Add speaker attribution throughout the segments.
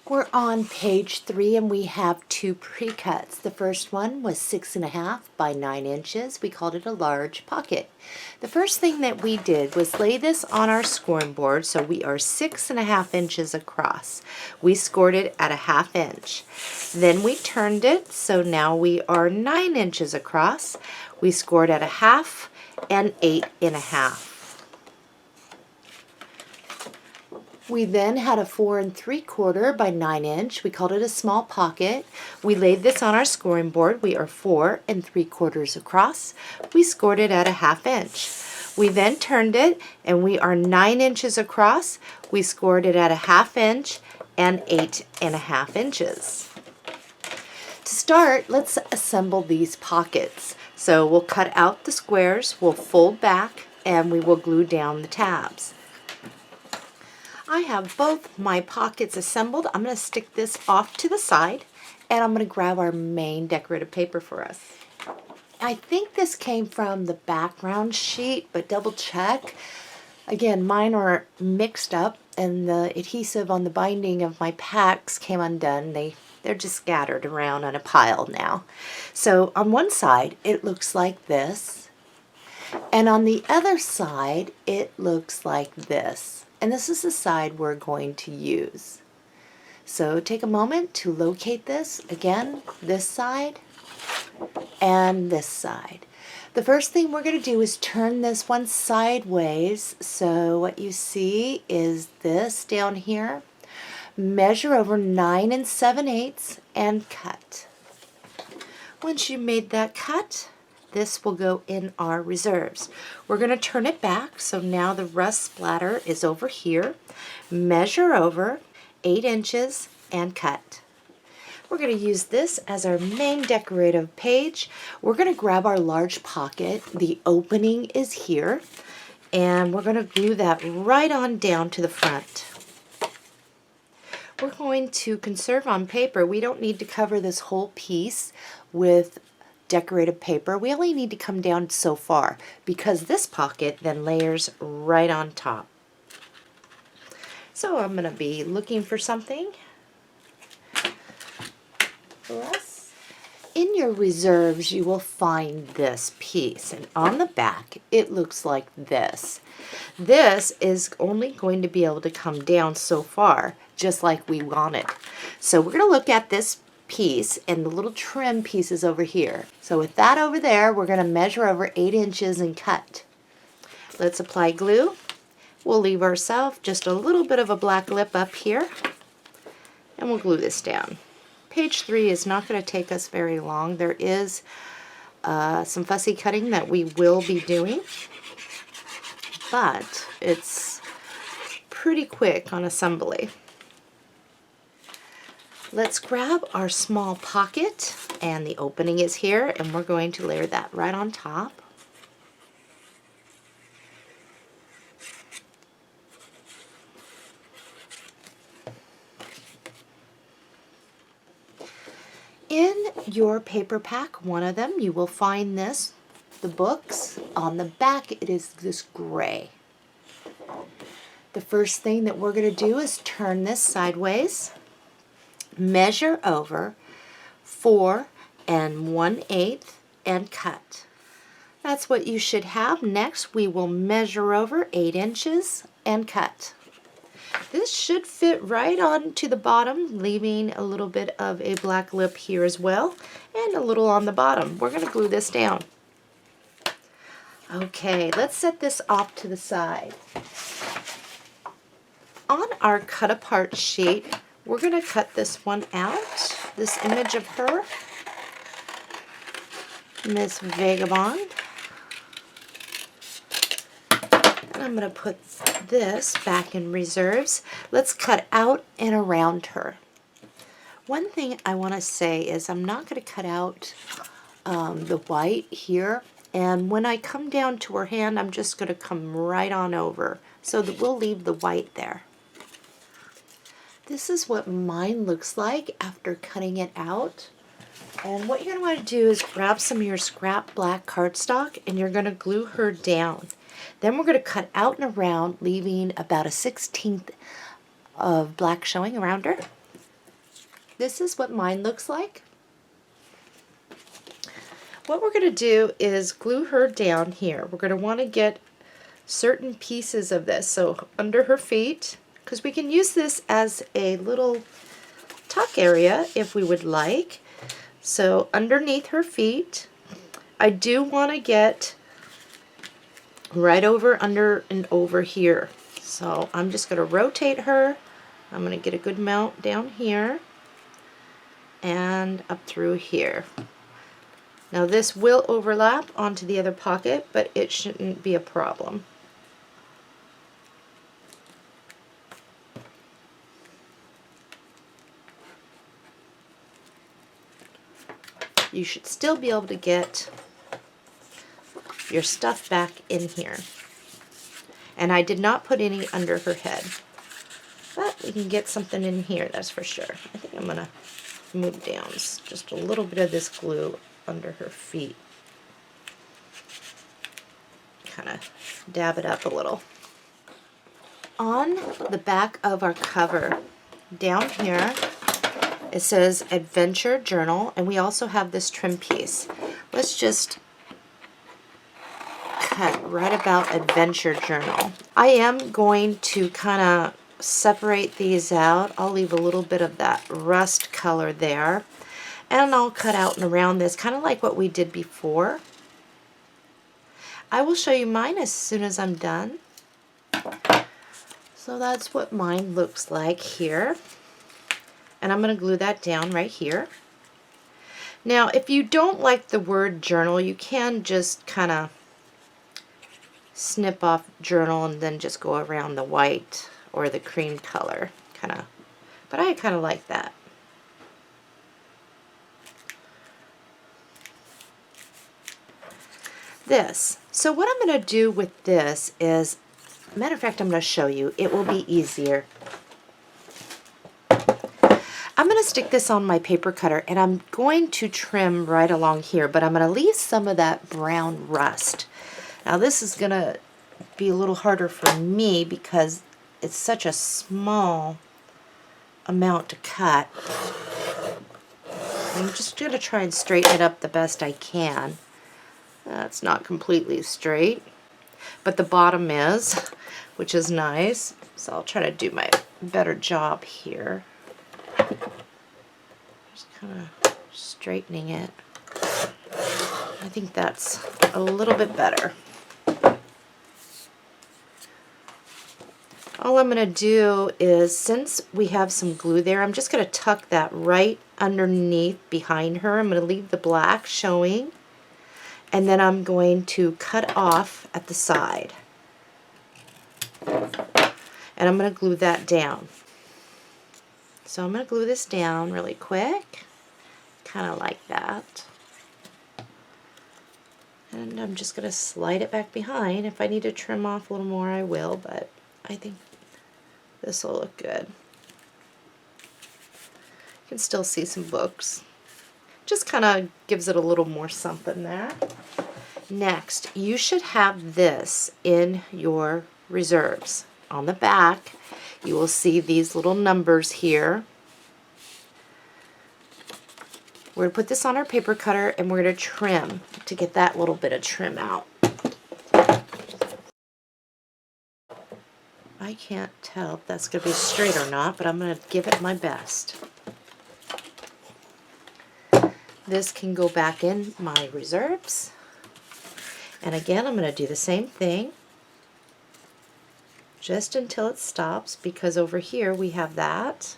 Speaker 1: We're on page 3 and we have 2 pre-cuts. The first one was 6.5 by 9 inches. We called it a large pocket. The first thing that we did was lay this on our scoring board, so we are 6.5 inches across. We scored it at a 1/2 inch. Then we turned it, so now we are 9 inches across. We scored at a 1/2 and 8.5. We then had a 4 3/4 by 9 inch. We called it a small pocket. We laid this on our scoring board. We are 4 3/4 across. We scored it at a 1/2 inch. We then turned it and we are 9 inches across. We scored it at a 1/2 inch and 8.5 inches. To start, let's assemble these pockets. So we'll cut out the squares, we'll fold back, and we will glue down the tabs. I have both my pockets assembled. I'm going to stick this off to the side and I'm going to grab our main decorative paper for us. I think this came from the background sheet, but double check. Again, mine are mixed up and the adhesive on the binding of my packs came undone. They're just scattered around on a pile now. So on one side it looks like this, and on the other side it looks like this. And this is the side we're going to use. So take a moment to locate this. Again, this side and this side. The first thing we're going to do is turn this one sideways. So what you see is this down here. Measure over 9 7/8 and cut. Once you made that cut, this will go in our reserves. We're going to turn it back, so now the rust splatter is over here. Measure over 8 inches and cut. We're going to use this as our main decorative page. We're going to grab our large pocket. The opening is here, and we're going to glue that right on down to the front. We're going to conserve on paper. We don't need to cover this whole piece with decorative paper. We only need to come down so far because this pocket then layers right on top. So I'm going to be looking for something for us. In your reserves you will find this piece, and on the back it looks like this. This is only going to be able to come down so far, just like we want it. So we're going to look at this piece and the little trim pieces over here. So with that over there, we're going to measure over 8 inches and cut. Let's apply glue. We'll leave ourselves just a little bit of a black lip up here, and we'll glue this down. Page 3 is not going to take us very long. There is some fussy cutting that we will be doing, but it's pretty quick on assembly. Let's grab our small pocket, and the opening is here, and we're going to layer that right on top. In your paper pack, one of them, you will find this, the books. On the back it is this gray. The first thing that we're going to do is turn this sideways. Measure over 4 1/8 and cut. That's what you should have. Next we will measure over 8 inches and cut. This should fit right on to the bottom, leaving a little bit of a black lip here as well, and a little on the bottom. We're going to glue this down. Okay, let's set this off to the side. On our cut apart sheet, we're going to cut this one out, this image of her, Miss Vagabond. And I'm going to put this back in reserves. Let's cut out and around her. One thing I want to say is I'm not going to cut out the white here, and when I come down to her hand, I'm just going to come right on over so that we'll leave the white there. This is what mine looks like after cutting it out. And what you're going to want to do is grab some of your scrap black cardstock and you're going to glue her down. Then we're going to cut out and around, leaving about a 1/16 of black showing around her. this is what mine looks like. What we're going to do is glue her down here. We're going to want to get certain pieces of this. So under her feet, because we can use this as a little tuck area if we would like. So underneath her feet, I do want to get right over under and over here. So I'm just going to rotate her. I'm going to get a good mount down here and up through here. Now this will overlap onto the other pocket, but it shouldn't be a problem. You should still be able to get your stuff back in here. And I did not put any under her head, but we can get something in here, that's for sure. I think I'm going to move down just a little bit of this glue under her feet. Kind of dab it up a little. On the back of our cover, down here, it says Adventure Journal, and we also have this trim piece. Let's just cut right about Adventure Journal. I am going to kind of separate these out. I'll leave a little bit of that rust color there, and I'll cut out and around this, kind of like what we did before. I will show you mine as soon as I'm done. So that's what mine looks like here. And I'm going to glue that down right here. Now, if you don't like the word journal, you can just kind of snip off journal and then just go around the white or the cream color, kind of. But I kind of like that. This. So what I'm going to do with this is, matter of fact, I'm going to show you. It will be easier. I'm going to stick this on my paper cutter, and I'm going to trim right along here, but I'm going to leave some of that brown rust. Now this is going to be a little harder for me because it's such a small amount to cut. I'm just going to try and straighten it up the best I can. It's not completely straight, but the bottom is, which is nice. So I'll try to do my better job here. Just kind of straightening it. I think that's a little bit better. All I'm going to do is, since we have some glue there, I'm just going to tuck that right underneath behind her. I'm going to leave the black showing, and then I'm going to cut off at the side. And I'm going to glue that down. So I'm going to glue this down really quick, kind of like that. And I'm just going to slide it back behind. If I need to trim off a little more, I will, but I think this will look good. You can still see some books. Just kind of gives it a little more something there. Next, you should have this in your reserves. On the back, you will see these little numbers here. We're going to put this on our paper cutter, and we're going to trim to get that little bit of trim out. I can't tell if that's going to be straight or not, but I'm going to give it my best. This can go back in my reserves. And again, I'm going to do the same thing just until it stops, because over here we have that.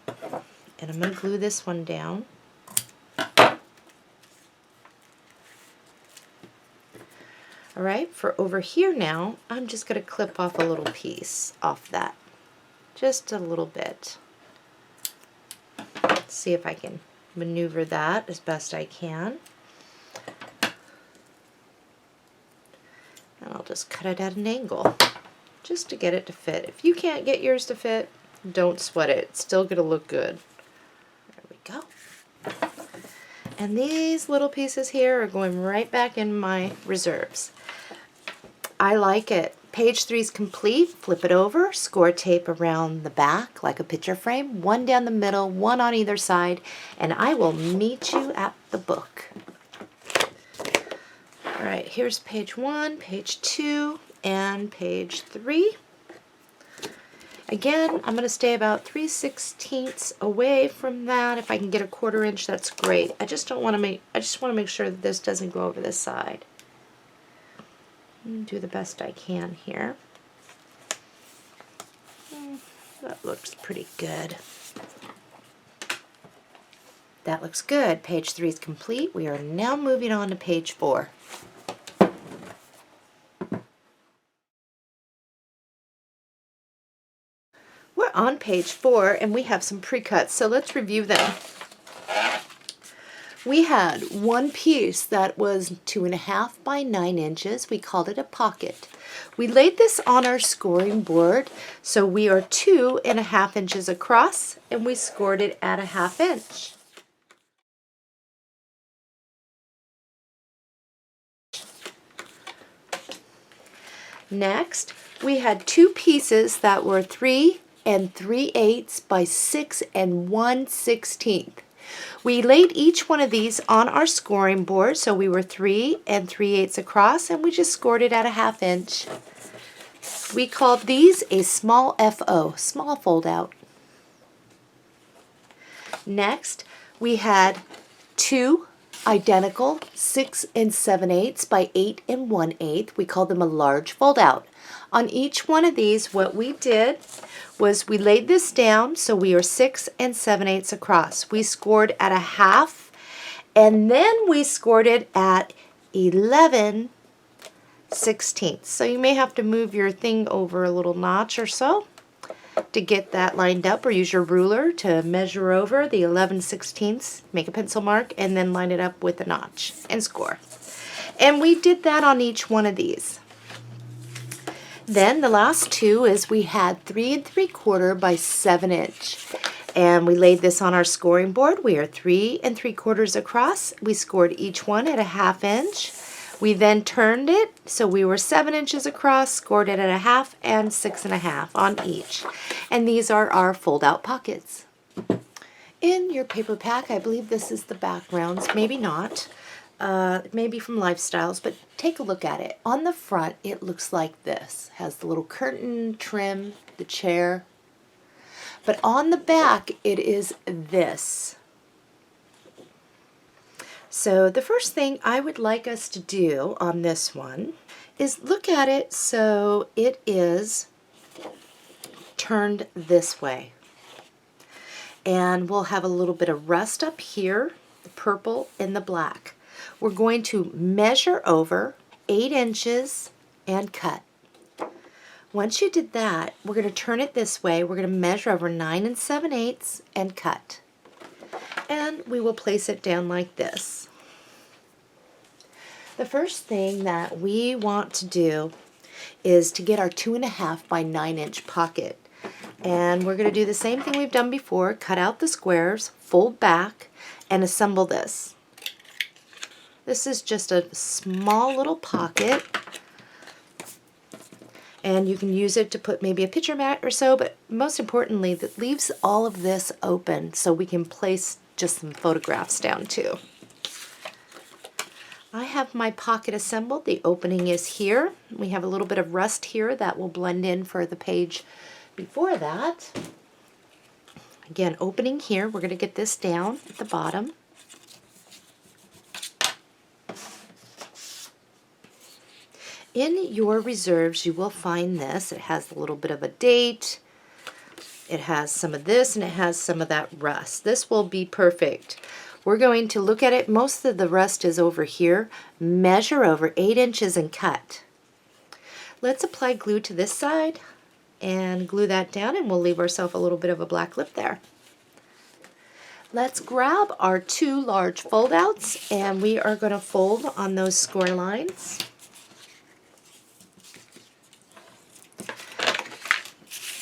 Speaker 1: And I'm going to glue this one down. Alright, for over here now, I'm just going to clip off a little piece off that. Just a little bit. Let's see if I can maneuver that as best I can. And I'll just cut it at an angle, just to get it to fit. If you can't get yours to fit, don't sweat it. It's still going to look good. There we go. And these little pieces here are going right back in my reserves. I like it Page 3 is complete. Flip it over, score tape around the back like a picture frame, one down the middle, one on either side, and I will meet you at the book. All right, here's page 1, page 2, and page 3. Again, I'm going to stay about 3/16 away from that. If I can get a 1/4 inch, that's great. I just want to make sure that this doesn't go over this side. Do the best I can here. That looks pretty good. That looks good. Page 3 is complete. We are now moving on to page 4. We're on page 4 and we have some pre-cuts, so let's review them. We had one piece that was 2.5 by 9 inches. We called it a pocket. We laid this on our scoring board, so we are 2.5 inches across, and we scored it at 1/2 inch. Next, we had two pieces that were 3 3/8 by 6 1/16. We laid each one of these on our scoring board, so we were 3 3/8 across, and we just scored it at 1/2 inch. We called these a small FO, small fold out. Next, we had two identical 6 7/8 by 8 1/8. We called them a large fold out. On each one of these, what we did was we laid this down, so we are 6 7/8 across. We scored at 1/2, and then we scored it at 11/16. So you may have to move your thing over a little notch or so to get that lined up, or use your ruler to measure over the 11/16, make a pencil mark, and then line it up with a notch and score. And we did that on each one of these. Then the last two is we had 3 3/4 by 7 inch. And we laid this on our scoring board. We are 3 3/4 across. We scored each one at 1/2 inch. We then turned it, so we were 7 inches across, scored it at 1/2 and 6 1/2 on each. And these are our fold-out pockets. In your paper pack, I believe this is the backgrounds, maybe not. Maybe from Lifestyles, but take a look at it. On the front, it looks like this. Has the little curtain trim, the chair. But on the back, it is this. So the first thing I would like us to do on this one is look at it so it is turned this way. And we'll have a little bit of rust up here, the purple and the black. We're going to measure over 8 inches and cut. Once you did that, we're going to turn it this way. We're going to measure over 9 7/8 and cut. And we will place it down like this. The first thing that we want to do is to get our 2.5 by 9 inch pocket. And we're going to do the same thing we've done before. Cut out the squares, fold back, and assemble this. This is just a small little pocket, and you can use it to put maybe a picture mat or so, but most importantly, that leaves all of this open so we can place just some photographs down too. I have my pocket assembled. The opening is here. We have a little bit of rust here that will blend in for the page before that. Again, opening here. We're going to get this down at the bottom. In your reserves, you will find this. It has a little bit of a date. It has some of this, and it has some of that rust. This will be perfect. We're going to look at it. Most of the rust is over here. Measure over 8 inches and cut. Let's apply glue to this side and glue that down, and we'll leave ourselves a little bit of a black lip there. Let's grab our two large fold outs, and we are going to fold on those score lines.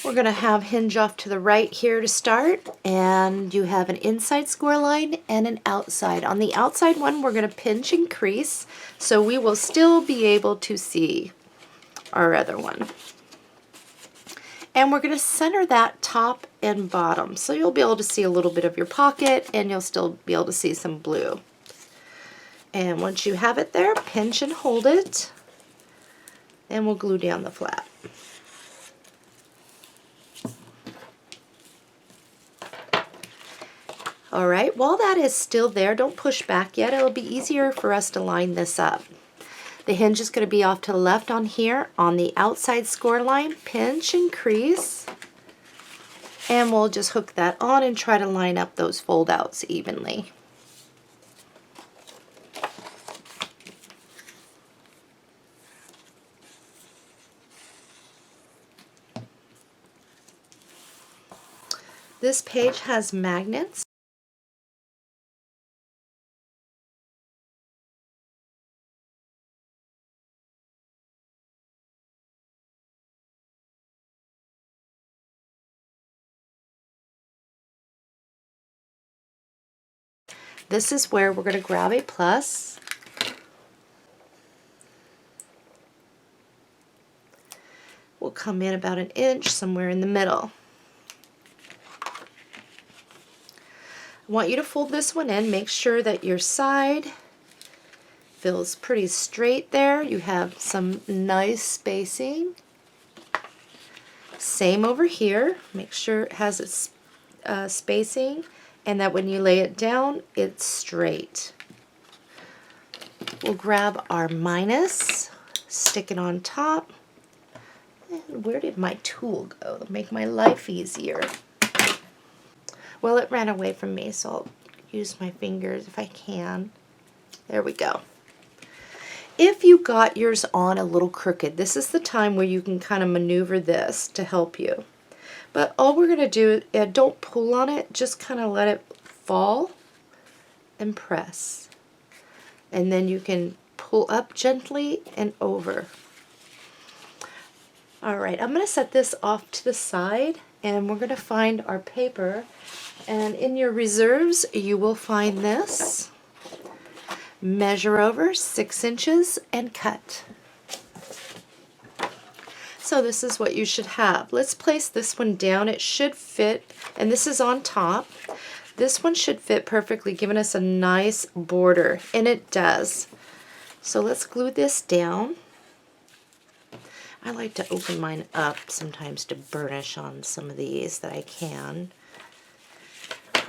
Speaker 1: We're going to have hinge off to the right here to start, and you have an inside score line and an outside. On the outside one, we're going to pinch and crease, so we will still be able to see our other one. And we're going to center that top and bottom. So you'll be able to see a little bit of your pocket, and you'll still be able to see some blue. And once you have it there, pinch and hold it, and we'll glue down the flap. All right, while that is still there, don't push back yet. It'll be easier for us to line this up. The hinge is going to be off to the left on here. On the outside score line, pinch and crease. And we'll just hook that on and try to line up those fold outs evenly. This page has magnets. This is where we're going to grab a plus. We'll come in about an inch somewhere in the middle. I want you to fold this one in. Make sure that your side feels pretty straight there. You have some nice spacing. Same over here. Make sure it has its spacing, and that when you lay it down, it's straight. We'll grab our minus, stick it on top. And where did my tool go to make my life easier? Well, it ran away from me, so I'll use my fingers if I can. There we go. If you got yours on a little crooked, this is the time where you can kind of maneuver this to help you. But all we're going to do, don't pull on it, just kind of let it fall and press. And then you can pull up gently and over. All right, I'm going to set this off to the side, and we're going to find our paper. And in your reserves, you will find this. Measure over 6 inches and cut. So this is what you should have. Let's place this one down. It should fit, and this is on top. This one should fit perfectly, giving us a nice border, and it does. So let's glue this down. I like to open mine up sometimes to burnish on some of these that I can.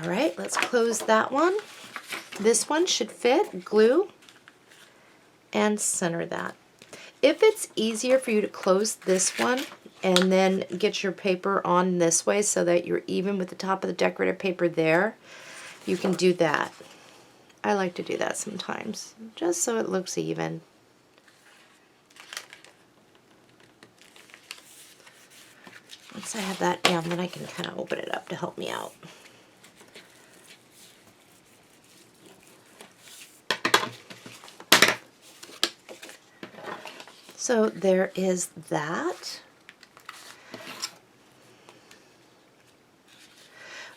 Speaker 1: All right, let's close that one. This one should fit, glue, and center that. If it's easier for you to close this one and then get your paper on this way so that you're even with the top of the decorative paper there, you can do that. I like to do that sometimes, just so it looks even. Once I have that down, then I can kind of open it up to help me out. So there is that.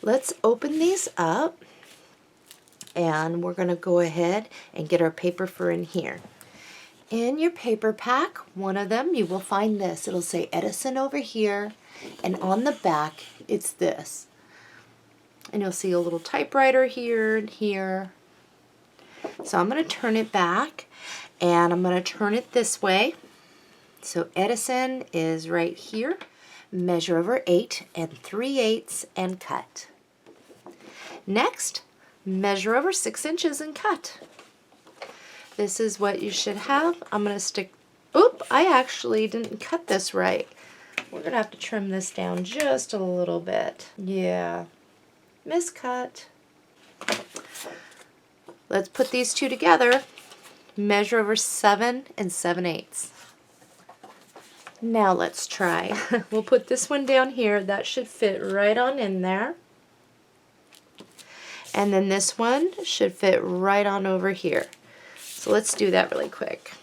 Speaker 1: Let's open these up, and we're going to go ahead and get our paper for in here. In your paper pack, one of them, you will find this. It'll say Edison over here, and on the back, it's this. And you'll see a little typewriter here and here. So I'm going to turn it back, and I'm going to turn it this way. So Edison is right here. Measure over 8 3/8 and cut. Next, measure over 6 inches and cut. This is what you should have. I'm going to stick, oop, I actually didn't cut this right. We're going to have to trim this down just a little bit. Yeah, miscut. Let's put these two together. Measure over 7 7/8. Now let's try. We'll put this one down here. That should fit right on in there. And then this one should fit right on over here. So let's do that really quick.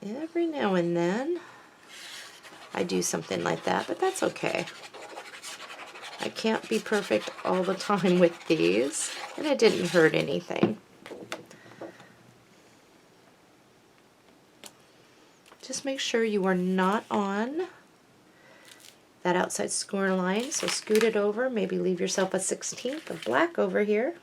Speaker 1: Every now and then I do something like that, but that's okay. I can't be perfect all the time with these, and it didn't hurt anything. just make sure you are not on that outside score line. So scoot it over, maybe leave yourself a 1/16 of black over here.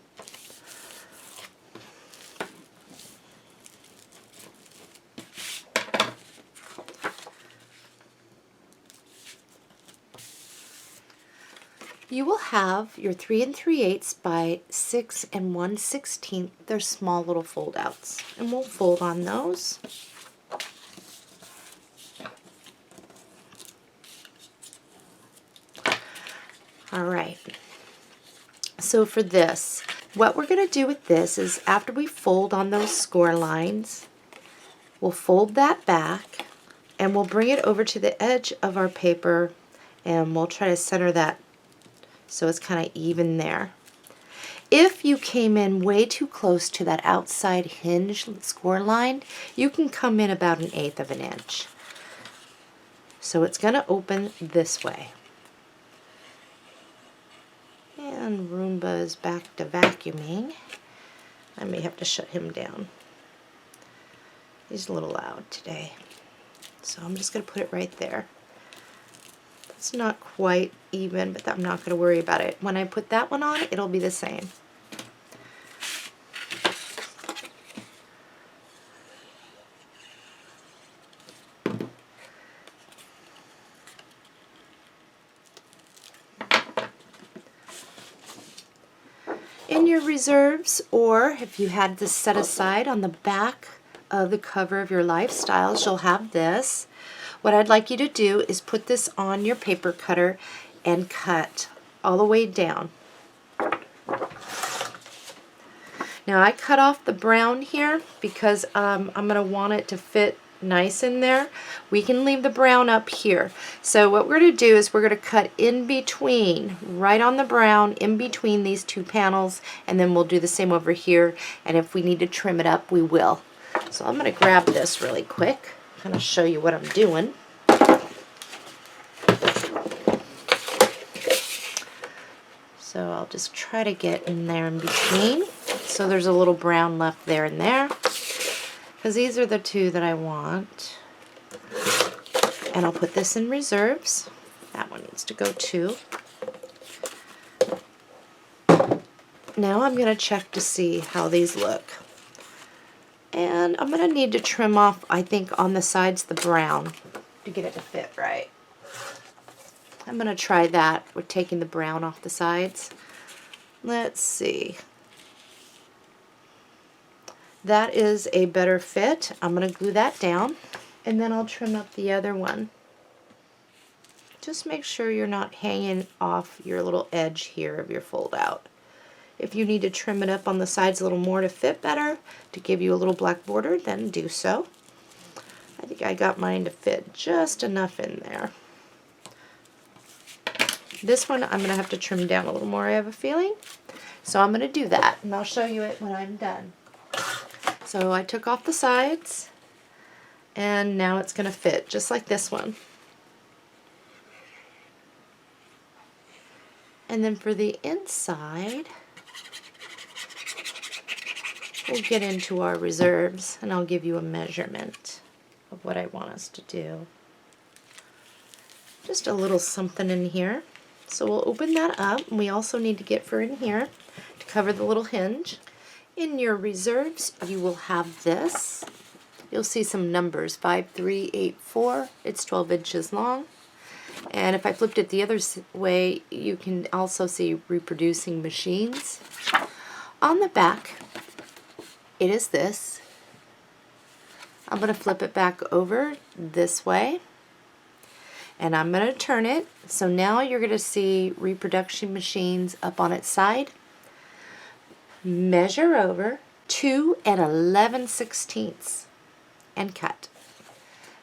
Speaker 1: You will have your 3 3/8 by 6 1/16. They're small little fold outs, and we'll fold on those. All right, so for this, what we're going to do with this is after we fold on those score lines, we'll fold that back and we'll bring it over to the edge of our paper and we'll try to center that so it's kind of even there. If you came in way too close to that outside hinge score line, you can come in about 1/8 of an inch. So it's going to open this way. And Roomba is back to vacuuming. I may have to shut him down. He's a little loud today. So I'm just going to put it right there. It's not quite even, but I'm not going to worry about it. When I put that one on, it'll be the same. In your reserves, or if you had this set aside on the back of the cover of your Lifestyles, you'll have this. What I'd like you to do is put this on your paper cutter and cut all the way down. Now I cut off the brown here because I'm going to want it to fit nice in there. We can leave the brown up here. So what we're going to do is we're going to cut in between, right on the brown, in between these two panels, and then we'll do the same over here, and if we need to trim it up, we will. So I'm going to grab this really quick, kind of show you what I'm doing. So I'll just try to get in there in between. So there's a little brown left there and there, because these are the two that I want. And I'll put this in reserves. That one needs to go too. Now I'm going to check to see how these look. And I'm going to need to trim off, I think, on the sides the brown to get it to fit right. I'm going to try that with taking the brown off the sides. Let's see. That is a better fit. I'm going to glue that down, and then I'll trim up the other one. Just make sure you're not hanging off your little edge here of your fold out. If you need to trim it up on the sides a little more to fit better, to give you a little black border, then do so. I think I got mine to fit just enough in there. This one I'm going to have to trim down a little more, I have a feeling. So I'm going to do that, and I'll show you it when I'm done. So I took off the sides, and now it's going to fit just like this one. And then for the inside, we'll get into our reserves, and I'll give you a measurement of what I want us to do. Just a little something in here. So we'll open that up, and we also need to get for in here to cover the little hinge. In your reserves, you will have this. You'll see some numbers, 5, 3, 8, 4. It's 12 inches long. And if I flipped it the other way, you can also see reproducing machines. On the back, it is this. I'm going to flip it back over this way. And I'm going to turn it. So now you're going to see reproduction machines up on its side. Measure over 2 11/16 and cut.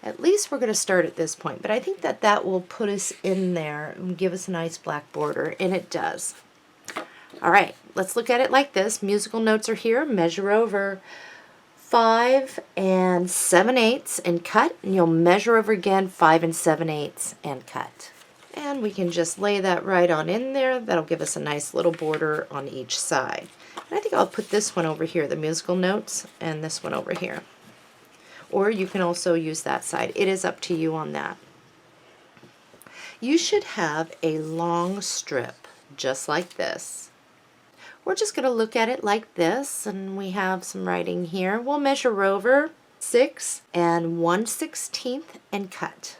Speaker 1: At least we're going to start at this point, but I think that that will put us in there and give us a nice black border, and it does. All right, let's look at it like this. Musical notes are here. Measure over 5 7/8 and cut, and you'll measure over again 5 7/8 and cut. And we can just lay that right on in there. That'll give us a nice little border on each side. And I think I'll put this one over here, the musical notes, and this one over here. or you can also use that side. It is up to you on that. You should have a long strip just like this. We're just going to look at it like this, and we have some writing here. We'll measure over 6 1/16 and cut.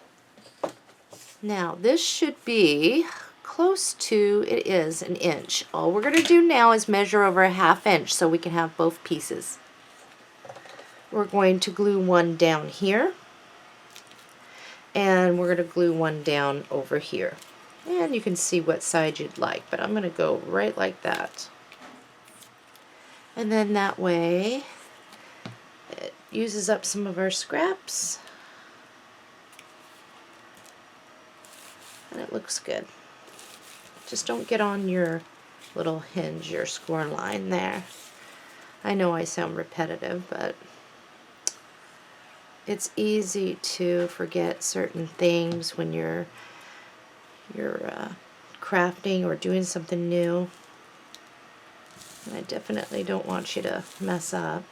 Speaker 1: Now this should be close to, it is, an inch. All we're going to do now is measure over a 1/2 inch so we can have both pieces. We're going to glue one down here, and we're going to glue one down over here. And you can see what side you'd like, but I'm going to go right like that. And then that way it uses up some of our scraps, and it looks good. Just don't get on your little hinge, your score line there. I know I sound repetitive, but it's easy to forget certain things when you're crafting or doing something new. And I definitely don't want you to mess up.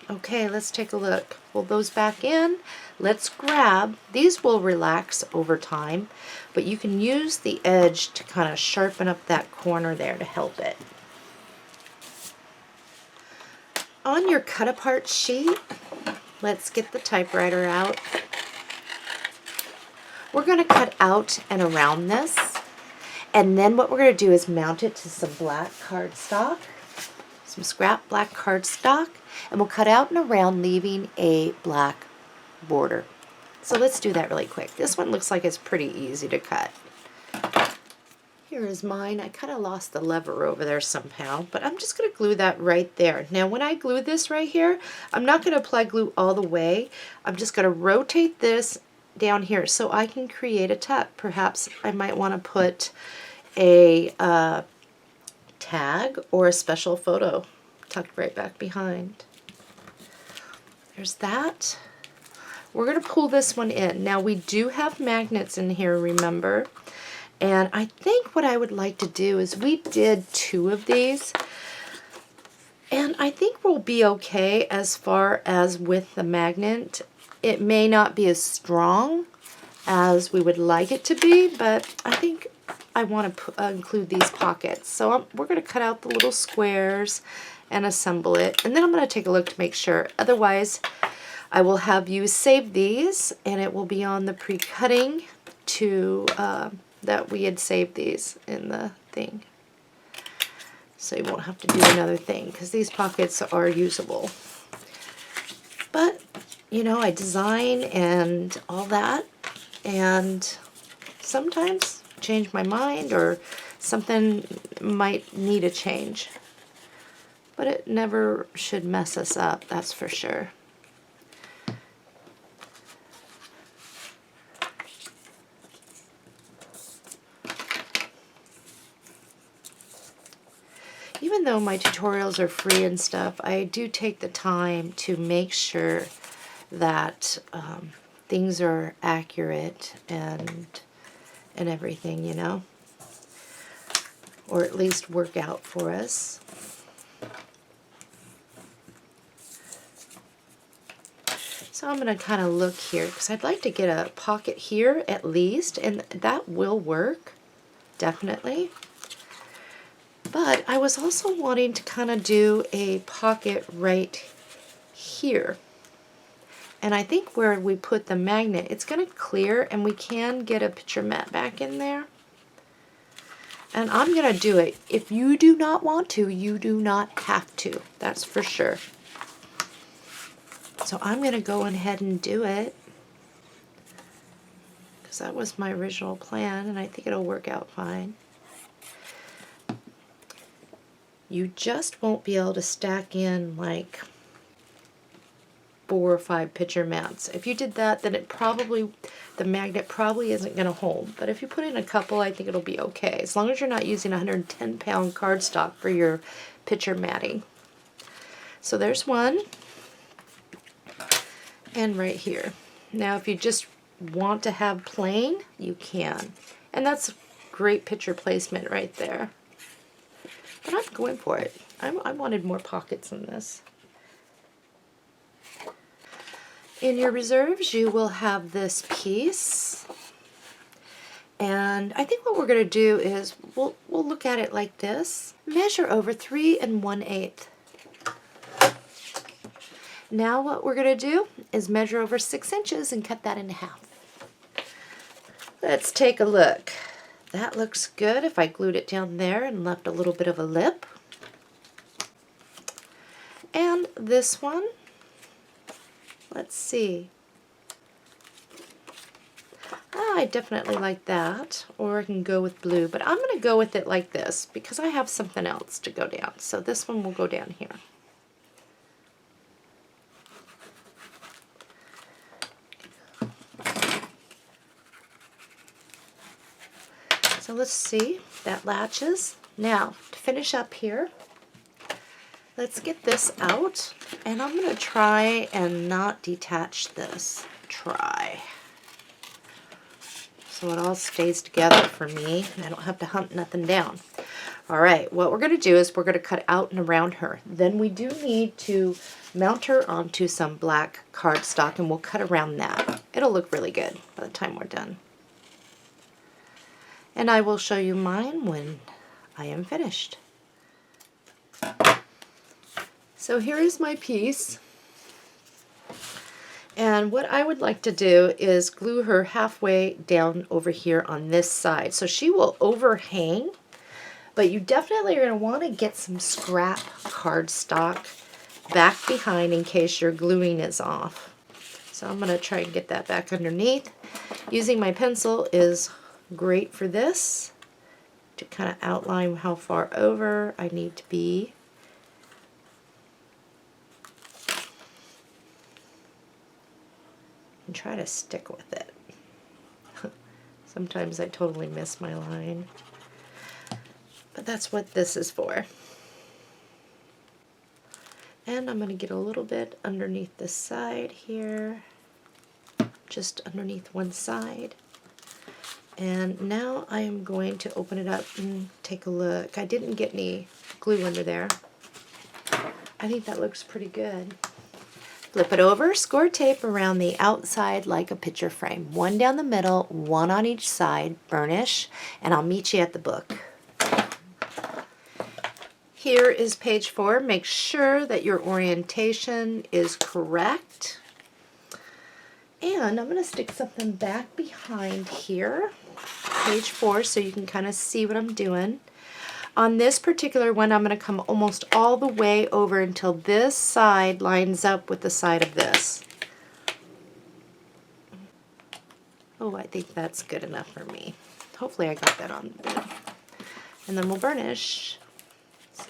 Speaker 1: Okay, let's take a look. Pull those back in. Let's grab, these will relax over time, but you can use the edge to kind of sharpen up that corner there to help it. On your cut apart sheet, let's get the typewriter out. We're going to cut out and around this, and then what we're going to do is mount it to some black cardstock, some scrap black cardstock, and we'll cut out and around, leaving a black border. So let's do that really quick. This one looks like it's pretty easy to cut. Here is mine. I kind of lost the lever over there somehow, but I'm just going to glue that right there. Now when I glue this right here, I'm not going to apply glue all the way. I'm just going to rotate this down here so I can create a tuck. Perhaps I might want to put a tag or a special photo tucked right back behind. There's that. We're going to pull this one in. Now we do have magnets in here, remember? And I think what I would like to do is, we did 2 of these, and I think we'll be okay as far as with the magnet. It may not be as strong as we would like it to be, but I think I want to include these pockets. So we're going to cut out the little squares and assemble it, and then I'm going to take a look to make sure. Otherwise, I will have you save these, and it will be on the pre-cutting to that we had saved these in the thing. So you won't have to do another thing, because these pockets are usable. But, you know, I design and all that, and sometimes change my mind, or something might need a change. But it never should mess us up, that's for sure. Even though my tutorials are free and stuff, I do take the time to make sure that things are accurate and everything, you know, or at least work out for us. So I'm going to kind of look here, because I'd like to get a pocket here at least, and that will work, definitely. But I was also wanting to kind of do a pocket right here. And I think where we put the magnet, it's going to clear, and we can get a picture mat back in there. And I'm going to do it. If you do not want to, you do not have to. That's for sure. So I'm going to go ahead and do it, because that was my original plan, and I think it'll work out fine. You just won't be able to stack in like 4 or 5 picture mats. If you did that, then the magnet probably isn't going to hold. But if you put in a couple, I think it'll be okay, as long as you're not using 110-pound cardstock for your picture matting. So there's one, and right here. Now if you just want to have plain, you can. And that's great picture placement right there. But I'm going for it. I wanted more pockets in this. In your reserves, you will have this piece. And I think what we're going to do is we'll look at it like this. Measure over 3 1/8. Now what we're going to do is measure over 6 inches and cut that in half. Let's take a look. That looks good if I glued it down there and left a little bit of a lip. And this one, let's see. I definitely like that, or I can go with blue, but I'm going to go with it like this because I have something else to go down. So this one will go down here. So let's see, that latches. Now, to finish up here, let's get this out, and I'm going to try and not detach this. Try. So it all stays together for me, and I don't have to hunt nothing down. All right, what we're going to do is we're going to cut out and around her. Then we do need to mount her onto some black cardstock, and we'll cut around that. It'll look really good by the time we're done. And I will show you mine when I am finished. So here is my piece. And what I would like to do is glue her halfway down over here on this side. So she will overhang, but you definitely are going to want to get some scrap cardstock back behind in case your gluing is off. So I'm going to try and get that back underneath. Using my pencil is great for this, to kind of outline how far over I need to be. And try to stick with it. Sometimes I totally miss my line, but that's what this is for. And I'm going to get a little bit underneath the side here, just underneath one side. And now I am going to open it up and take a look. I didn't get any glue under there. I think that looks pretty good. Flip it over, score tape around the outside like a picture frame. One down the middle, one on each side, burnish, and I'll meet you at the book. Here is page 4. Make sure that your orientation is correct. And I'm going to stick something back behind here, page 4, so you can kind of see what I'm doing. On this particular one, I'm going to come almost all the way over until this side lines up with the side of this. Oh, I think that's good enough for me. Hopefully I got that on good. And then we'll burnish. So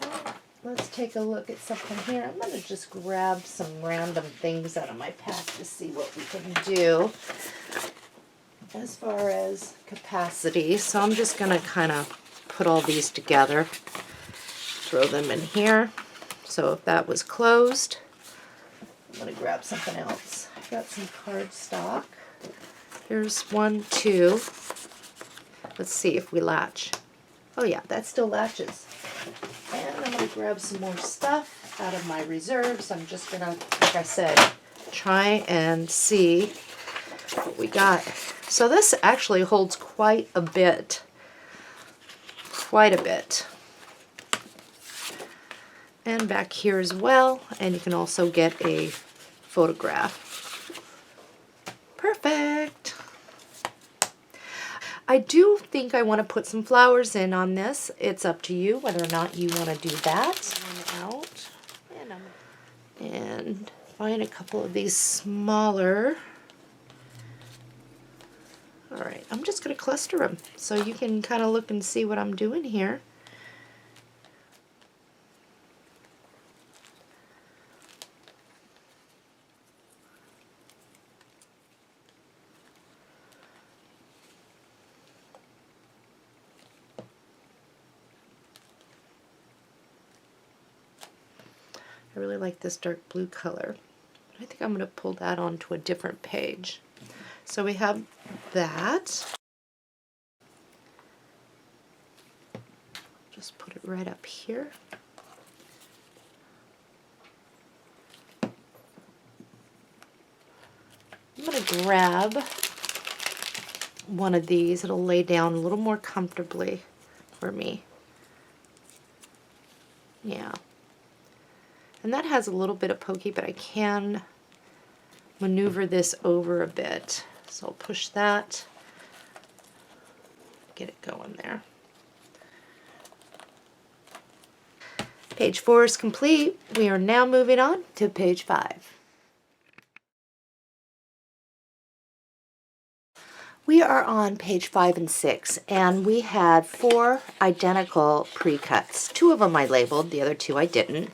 Speaker 1: let's take a look at something here. I'm going to just grab some random things out of my pack to see what we can do as far as capacity. So I'm just going to kind of put all these together, throw them in here. So if that was closed, I'm going to grab something else. I've got some cardstock. Here's 1, 2. Let's see if we latch. Oh yeah, that still latches. And I'm going to grab some more stuff out of my reserves. I'm just going to, like I said, try and see what we got. So this actually holds quite a bit. Quite a bit. And back here as well. And you can also get a photograph. Perfect. I do think I want to put some flowers in on this. It's up to you whether or not you want to do that. One out. And find a couple of these smaller. Alright, I'm just going to cluster them so you can kind of look and see what I'm doing here. I really like this dark blue color. I think I'm going to pull that onto a different page. So we have that. Just put it right up here. grab one of these. It'll lay down a little more comfortably for me. Yeah. And that has a little bit of pokey, but I can maneuver this over a bit. So I'll push that, get it going there. Page 4 is complete. We are now moving on to page 5. We are on page 5 and 6, and we had 4 identical pre-cuts. 2 of them I labeled, the other 2 I didn't.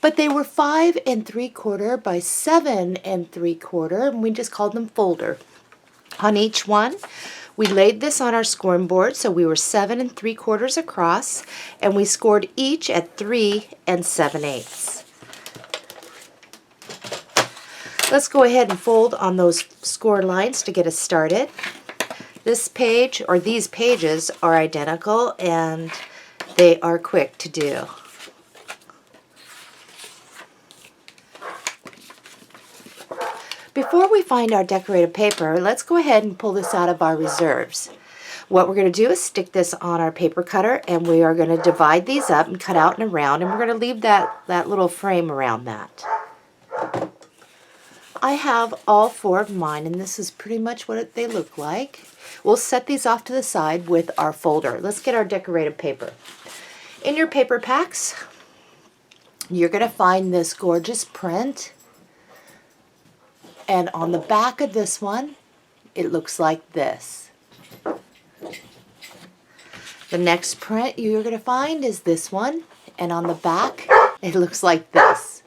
Speaker 1: But they were 5 3/4 by 7 3/4, and we just called them folder. On each one, we laid this on our scoring board, so we were 7 3/4 across, and we scored each at 3 7/8. Let's go ahead and fold on those score lines to get us started. This page, or these pages, are identical, and they are quick to do. Before we find our decorated paper, let's go ahead and pull this out of our reserves. What we're going to do is stick this on our paper cutter, and we are going to divide these up and cut out and around, and we're going to leave that little frame around that. I have all 4 of mine, and this is pretty much what they look like. We'll set these off to the side with our folder. Let's get our decorated paper. In your paper packs, you're going to find this gorgeous print. And on the back of this one, it looks like this. The next print you're going to find is this one. And on the back, it looks like this.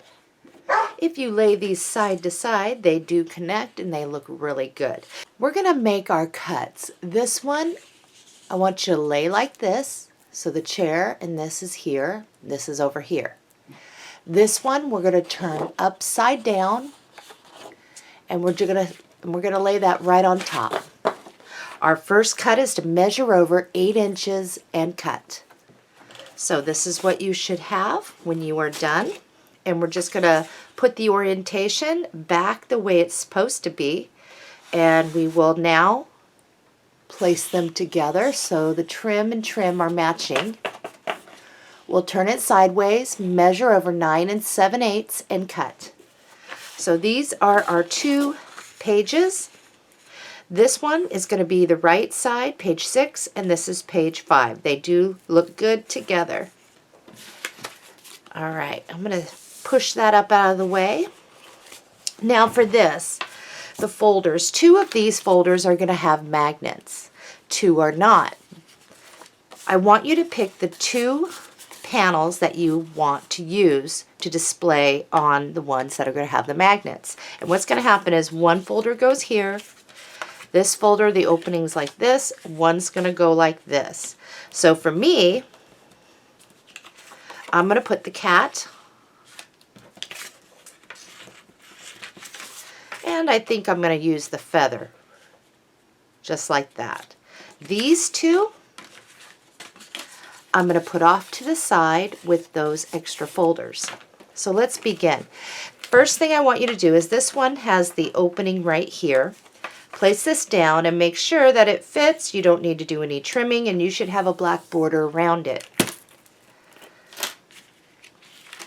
Speaker 1: If you lay these side to side, they do connect and they look really good. We're going to make our cuts. This one, I want you to lay like this. So the chair, and this is here, this is over here. This one, we're going to turn upside down, and we're going to lay that right on top. Our first cut is to measure over 8 inches and cut. So this is what you should have when you are done. And we're just going to put the orientation back the way it's supposed to be. And we will now place them together so the trim and trim are matching. We'll turn it sideways, measure over 9 7/8 and cut. So these are our 2 pages. This one is going to be the right side, page 6, and this is page 5. They do look good together. All right, I'm going to push that up out of the way. Now for this, the folders. 2 of these folders are going to have magnets. 2 are not. I want you to pick the 2 panels that you want to use to display on the ones that are going to have the magnets. And what's going to happen is one folder goes here. This folder, the opening's like this. One's going to go like this. So for me, I'm going to put the cat, and I think I'm going to use the feather, just like that. These 2, I'm going to put off to the side with those extra folders. So let's begin. First thing I want you to do is this one has the opening right here. Place this down and make sure that it fits. You don't need to do any trimming, and you should have a black border around it.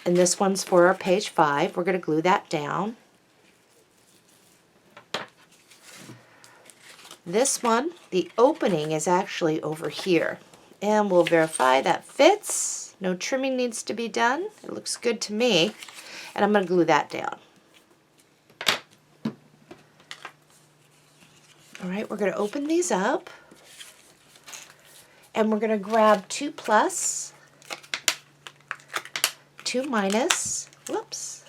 Speaker 1: And this one's for our page 5. We're going to glue that down. This one, the opening is actually over here. And we'll verify that fits. No trimming needs to be done. It looks good to me. And I'm going to glue that down. All right, we're going to open these up. And we're going to grab 2 plus, 2 minus, whoops.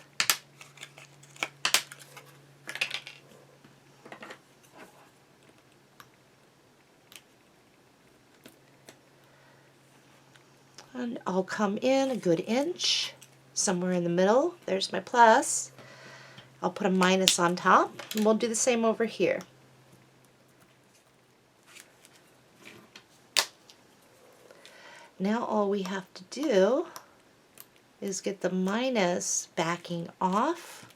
Speaker 1: And I'll come in a good inch, somewhere in the middle. There's my plus. I'll put a minus on top, and we'll do the same over here. Now all we have to do is get the minus backing off,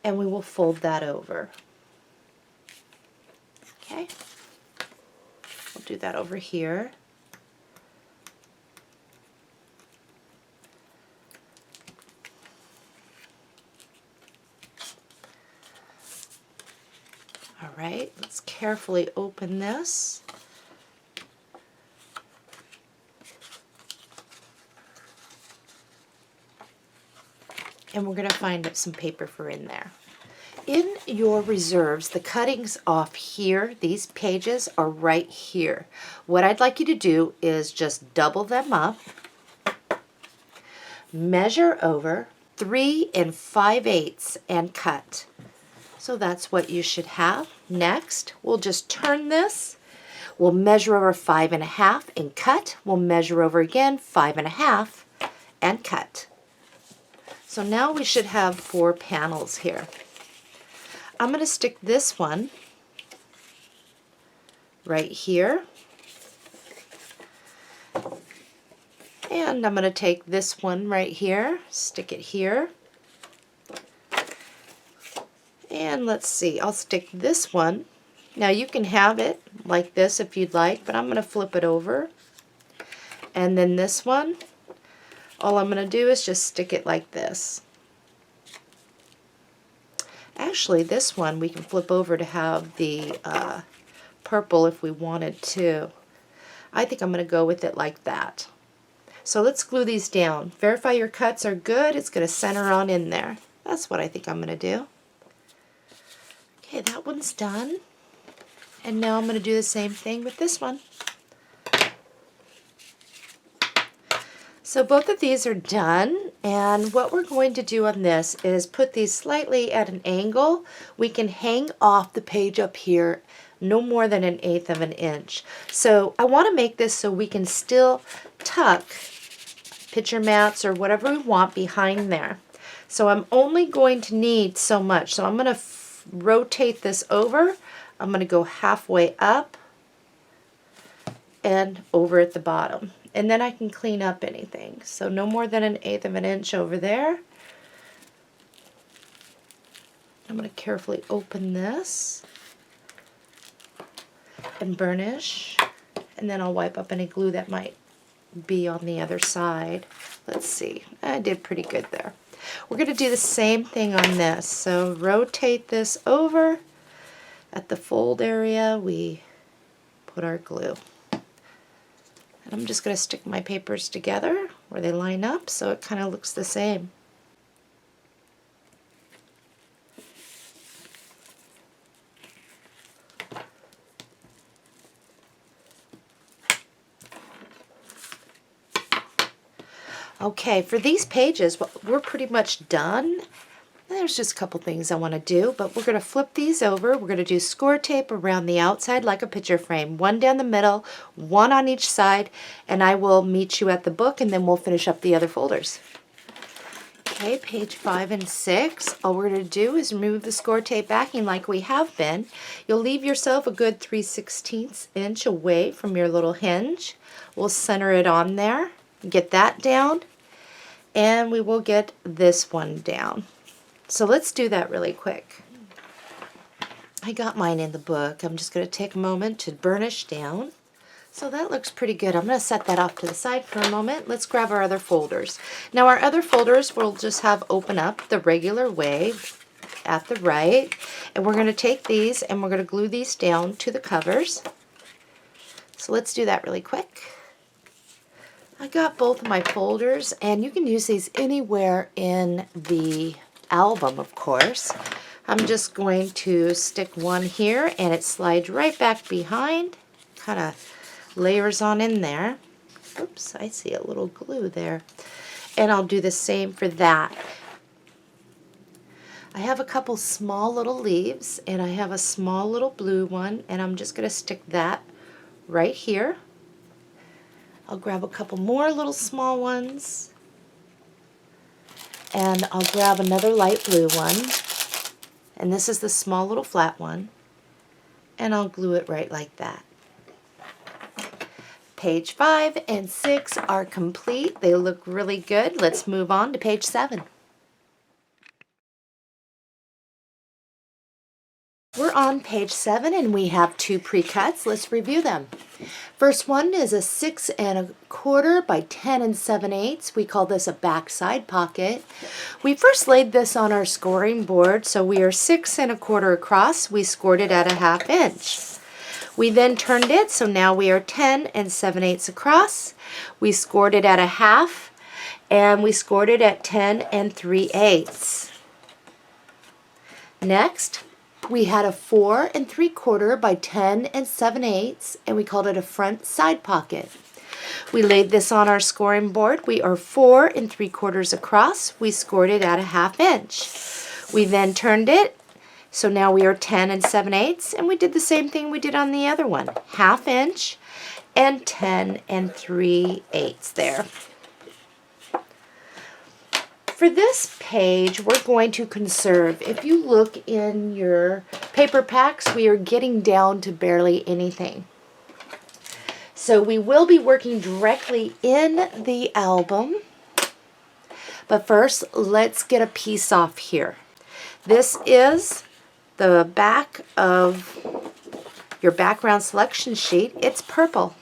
Speaker 1: and we will fold that over. Okay, we'll do that over here. All right, let's carefully open this. And we're going to find some paper for in there. In your reserves, the cuttings off here, these pages are right here. What I'd like you to do is just double them up, measure over 3 5/8 and cut. So that's what you should have. Next, we'll just turn this. We'll measure over 5 1/2 and cut. We'll measure over again 5 1/2 and cut. So now we should have 4 panels here. I'm going to stick this one right here. And I'm going to take this one right here, stick it here. And let's see, I'll stick this one. Now you can have it like this if you'd like, but I'm going to flip it over. And then this one, all I'm going to do is just stick it like this. Actually, this one we can flip over to have the purple if we wanted to. I think I'm going to go with it like that. So let's glue these down. Verify your cuts are good. It's going to center on in there. That's what I think I'm going to do. Okay, that one's done. And now I'm going to do the same thing with this one. So both of these are done, and what we're going to do on this is put these slightly at an angle. We can hang off the page up here no more than 1/8 of an inch. So I want to make this so we can still tuck picture mats or whatever we want behind there. So I'm only going to need so much. So I'm going to rotate this over. I'm going to go halfway up and over at the bottom. And then I can clean up anything. So no more than 1/8 of an inch over there. I'm going to carefully open this and burnish. And then I'll wipe up any glue that might be on the other side. Let's see. I did pretty good there. We're going to do the same thing on this. So rotate this over. At the fold area, we put our glue. And I'm just going to stick my papers together where they line up so it kind of looks the same. Okay, for these pages, we're pretty much done. There's just a couple things I want to do, but we're going to flip these over. We're going to do score tape around the outside like a picture frame. One down the middle, one on each side, and I will meet you at the book, and then we'll finish up the other folders. Okay, page 5 and 6. All we're going to do is remove the score tape backing like we have been. You'll leave yourself a good 3/16 inch away from your little hinge. We'll center it on there, get that down, and we will get this one down. So let's do that really quick. I got mine in the book. I'm just going to take a moment to burnish down. So that looks pretty good. I'm going to set that off to the side for a moment. Let's grab our other folders. Now our other folders we'll just have open up the regular way at the right. And we're going to take these and we're going to glue these down to the covers. So let's do that really quick. I got both of my folders, and you can use these anywhere in the album, of course. I'm just going to stick one here, and it slides right back behind, kind of layers on in there. Oops, I see a little glue there. And I'll do the same for that. I have a couple small little leaves, and I have a small little blue one, and I'm just going to stick that right here. I'll grab a couple more little small ones, and I'll grab another light blue one, and this is the small little flat one, and I'll glue it right like that. Page 5 and 6 are complete. They look really good. Let's move on to page 7. We're on page 7 and we have 2 pre-cuts. Let's review them. First one is a 6 1/4 by 10 7/8. We call this a backside pocket. We first laid this on our scoring board, so we are 6 1/4 across. We scored it at a 1/2 inch. We then turned it, so now we are 10 7/8 across. We scored it at a 1/2, and we scored it at 10 3/8. Next, we had a 4 3/4 by 10 7/8, and we called it a front side pocket. We laid this on our scoring board. We are 4 3/4 across. We scored it at a 1/2 inch. We then turned it, so now we are 10 7/8, and we did the same thing we did on the other one. 1/2 inch and 10 3/8 there. For this page, we're going to conserve. If you look in your paper packs, we are getting down to barely anything. So we will be working directly in the album. But first, let's get a piece off here. This is the back of your background selection sheet. It's purple.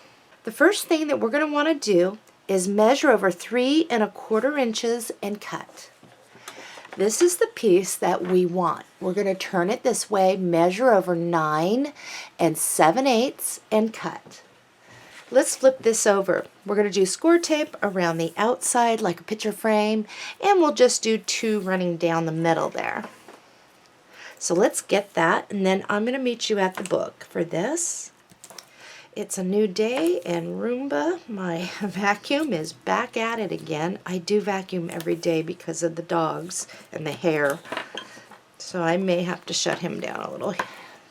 Speaker 1: The first thing that we're going to want to do is measure over 3 1/4 inches and cut. This is the piece that we want. We're going to turn it this way, measure over 9 7/8 and cut. Let's flip this over. We're going to do score tape around the outside like a picture frame, and we'll just do 2 running down the middle there. So let's get that, and then I'm going to meet you at the book for this. It's a new day, and Roomba, my vacuum, is back at it again. I do vacuum every day because of the dogs and the hair, so I may have to shut him down a little.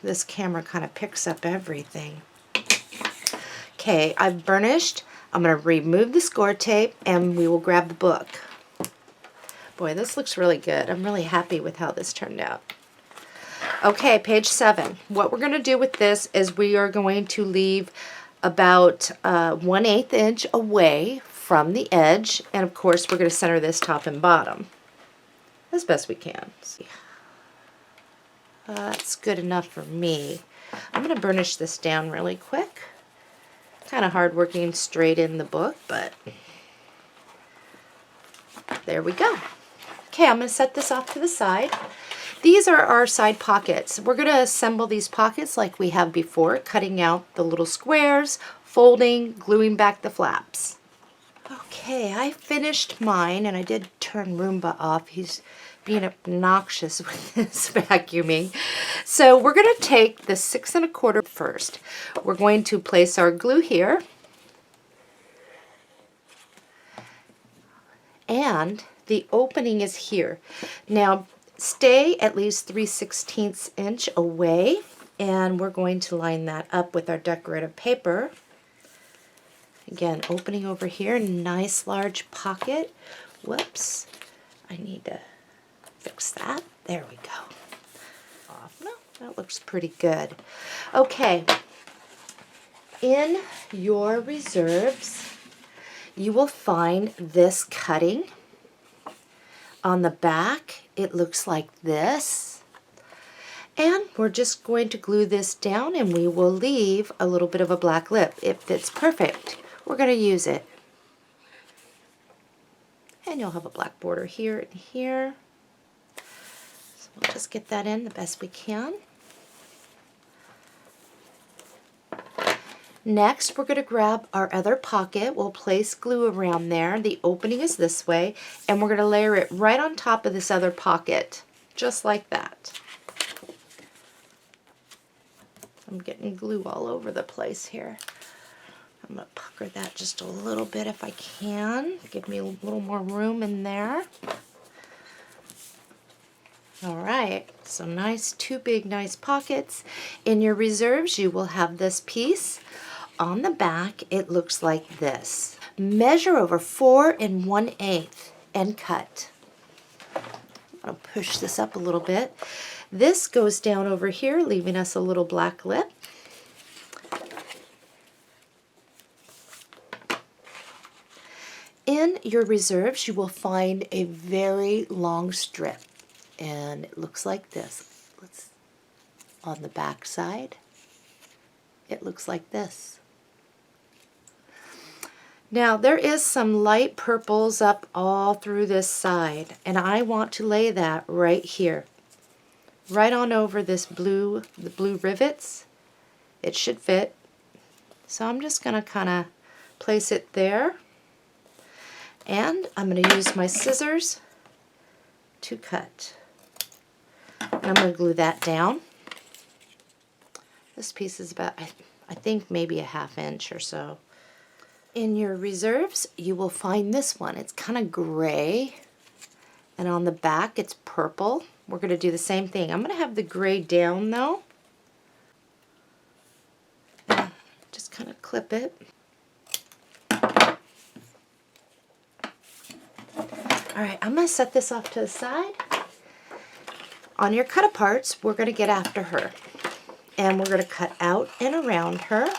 Speaker 1: This camera kind of picks up everything. Okay, I've burnished. I'm going to remove the score tape, and we will grab the book. Boy, this looks really good. I'm really happy with how this turned out. Okay, page 7. What we're going to do with this is we are going to leave about 1/8 inch away from the edge, and of course we're going to center this top and bottom as best we can. That's good enough for me. I'm going to burnish this down really quick. Kind of hard working straight in the book, but there we go. Okay, I'm going to set this off to the side. These are our side pockets. We're going to assemble these pockets like we have before, cutting out the little squares, folding, gluing back the flaps. Okay, I finished mine, and I did turn Roomba off. He's being obnoxious with this vacuuming. So we're going to take the 6 1/4 first. We're going to place our glue here, and the opening is here. Now, stay at least 3/16 inch away, and we're going to line that up with our decorative paper. Again, opening over here, nice large pocket. Whoops, I need to fix that. There we go. No, that looks pretty good. Okay, in your reserves, you will find this cutting. On the back, it looks like this. And we're just going to glue this down, and we will leave a little bit of a black lip. It fits perfect. We're going to use it. And you'll have a black border here and here. So we'll just get that in the best we can. Next, we're going to grab our other pocket. We'll place glue around there. The opening is this way, and we're going to layer it right on top of this other pocket, just like that. I'm getting glue all over the place here. I'm going to pucker that just a little bit if I can. Give me a little more room in there. All right, so nice, 2 big nice pockets. In your reserves, you will have this piece. On the back, it looks like this. Measure over 4 1/8 and cut. I'll push this up a little bit. This goes down over here, leaving us a little black lip. In your reserves, you will find a very long strip, and it looks like this. on the back side, it looks like this. Now there is some light purples up all through this side, and I want to lay that right here, right on over this blue, the blue rivets. It should fit. So I'm just going to kind of place it there, and I'm going to use my scissors to cut. And I'm going to glue that down. This piece is about, I think maybe a 1/2 inch or so. In your reserves, you will find this one. It's kind of gray, and on the back it's purple. We're going to do the same thing. I'm going to have the gray down though. Just kind of clip it. Alright, I'm going to set this off to the side. On your cut aparts, we're going to get after her. And we're going to cut out and around her.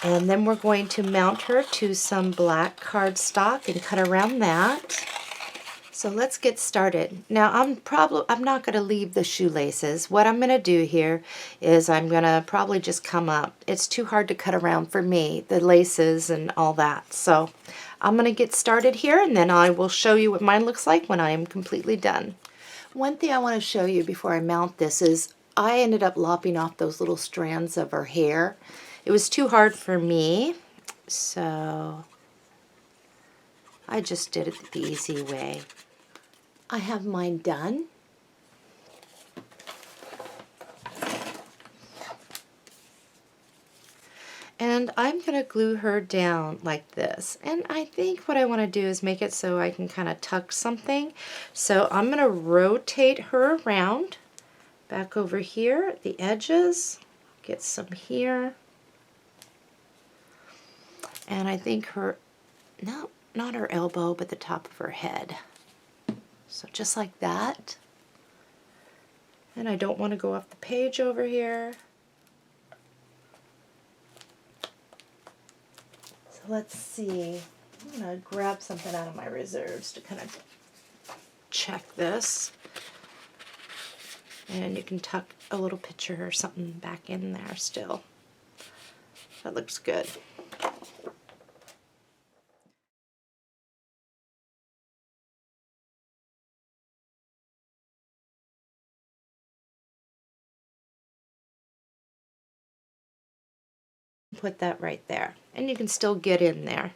Speaker 1: And then we're going to mount her to some black cardstock and cut around that. So let's get started. Now I'm not going to leave the shoelaces. What I'm going to do here is I'm going to probably just come up. It's too hard to cut around for me, the laces and all that. So I'm going to get started here, and then I will show you what mine looks like when I am completely done. One thing I want to show you before I mount this is I ended up lopping off those little strands of her hair. It was too hard for me, so I just did it the easy way. I have mine done. And I'm going to glue her down like this. And I think what I want to do is make it so I can kind of tuck something. So I'm going to rotate her around back over here at the edges. Get some here. And I think her, no, not her elbow, but the top of her head. So just like that. And I don't want to go off the page over here. So let's see. I'm going to grab something out of my reserves to kind of check this. And you can tuck a little picture or something back in there still. That looks good. Put that right there, and you can still get in there.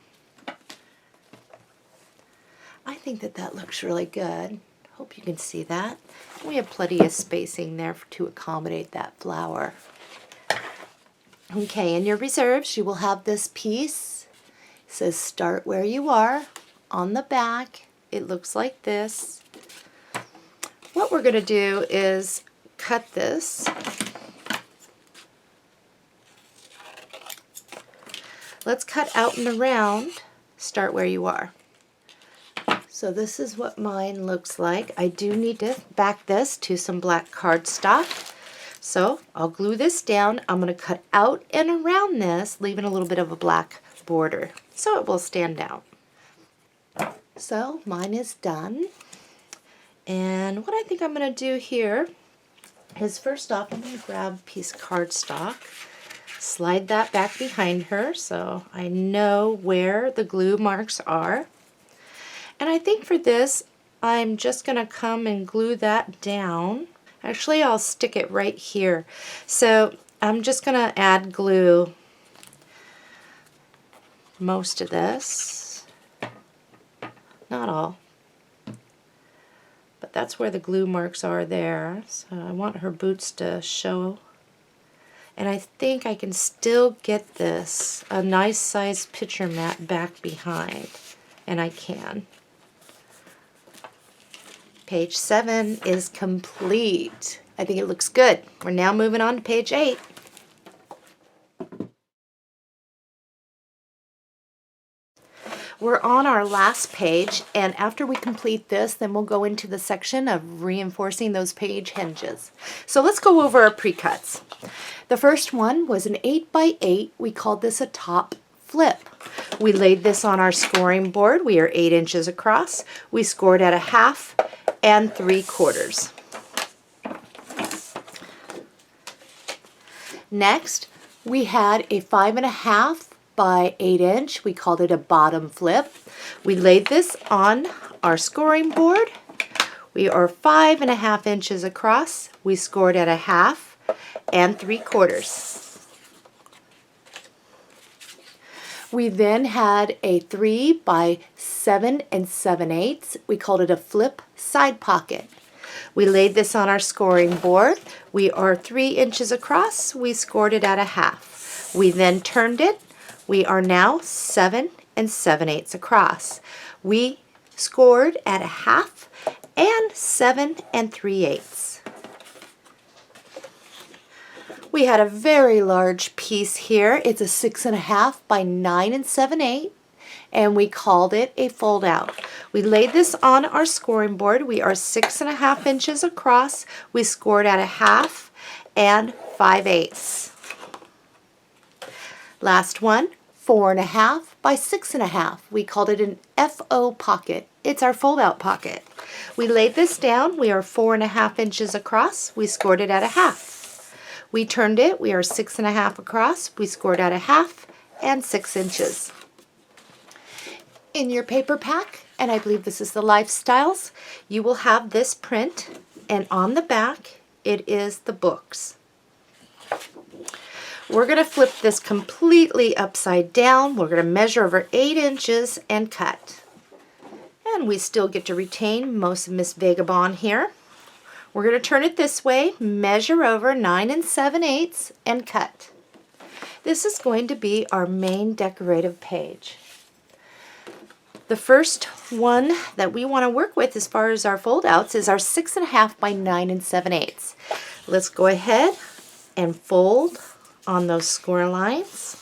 Speaker 1: I think that looks really good. Hope you can see that. We have plenty of spacing there to accommodate that flower. Okay, in your reserves you will have this piece. It says start where you are. On the back it looks like this. What we're going to do is cut this. Let's cut out and around, start where you are. So this is what mine looks like. I do need to back this to some black cardstock. So I'll glue this down. I'm going to cut out and around this, leaving a little bit of a black border so it will stand out. So mine is done. And what I think I'm going to do here is first off, I'm going to grab a piece of cardstock. Slide that back behind her so I know where the glue marks are. And I think for this, I'm just going to come and glue that down. Actually, I'll stick it right here. So I'm just going to add glue most of this. Not all. But that's where the glue marks are there. So I want her boots to show. And I think I can still get this, a nice size picture mat back behind. And I can. Page 7 is complete. I think it looks good. We're now moving on to page 8. We're on our last page, and after we complete this, then we'll go into the section of reinforcing those page hinges. So let's go over our pre-cuts. The first one was an 8x8. We called this a top flip. We laid this on our scoring board. We are 8 inches across. We scored at 1/2 and 3/4. Next, we had a 5.5 by 8 inch. We called it a bottom flip. We laid this on our scoring board. We are 5.5 inches across. We scored at 1/2 and 3/4. We then had a 3 by 7 7/8. We called it a flip side pocket. We laid this on our scoring board. We are 3 inches across. We scored it at 1/2. We then turned it. We are now 7 7/8 across. We scored at 1/2 and 7 3/8. We had a very large piece here. It's a 6.5 by 9 7/8, and we called it a fold out. We laid this on our scoring board. We are 6.5 inches across. We scored at 1/2 and 5/8. Last one, 4.5 by 6.5. We called it an FO pocket. It's our fold out pocket. We laid this down. We are 4.5 inches across. We scored it at 1/2. We turned it. We are 6.5 across. We scored at 1/2 and 6 inches. In your paper pack, and I believe this is the Lifestyles, you will have this print, and on the back it is the books. We're going to flip this completely upside down. We're going to measure over 8 inches and cut. And we still get to retain most of Miss Vagabond here. We're going to turn it this way, measure over 9 7/8 and cut. This is going to be our main decorative page. The first one that we want to work with as far as our fold outs is our 6.5 by 9 7/8. Let's go ahead and fold on those score lines.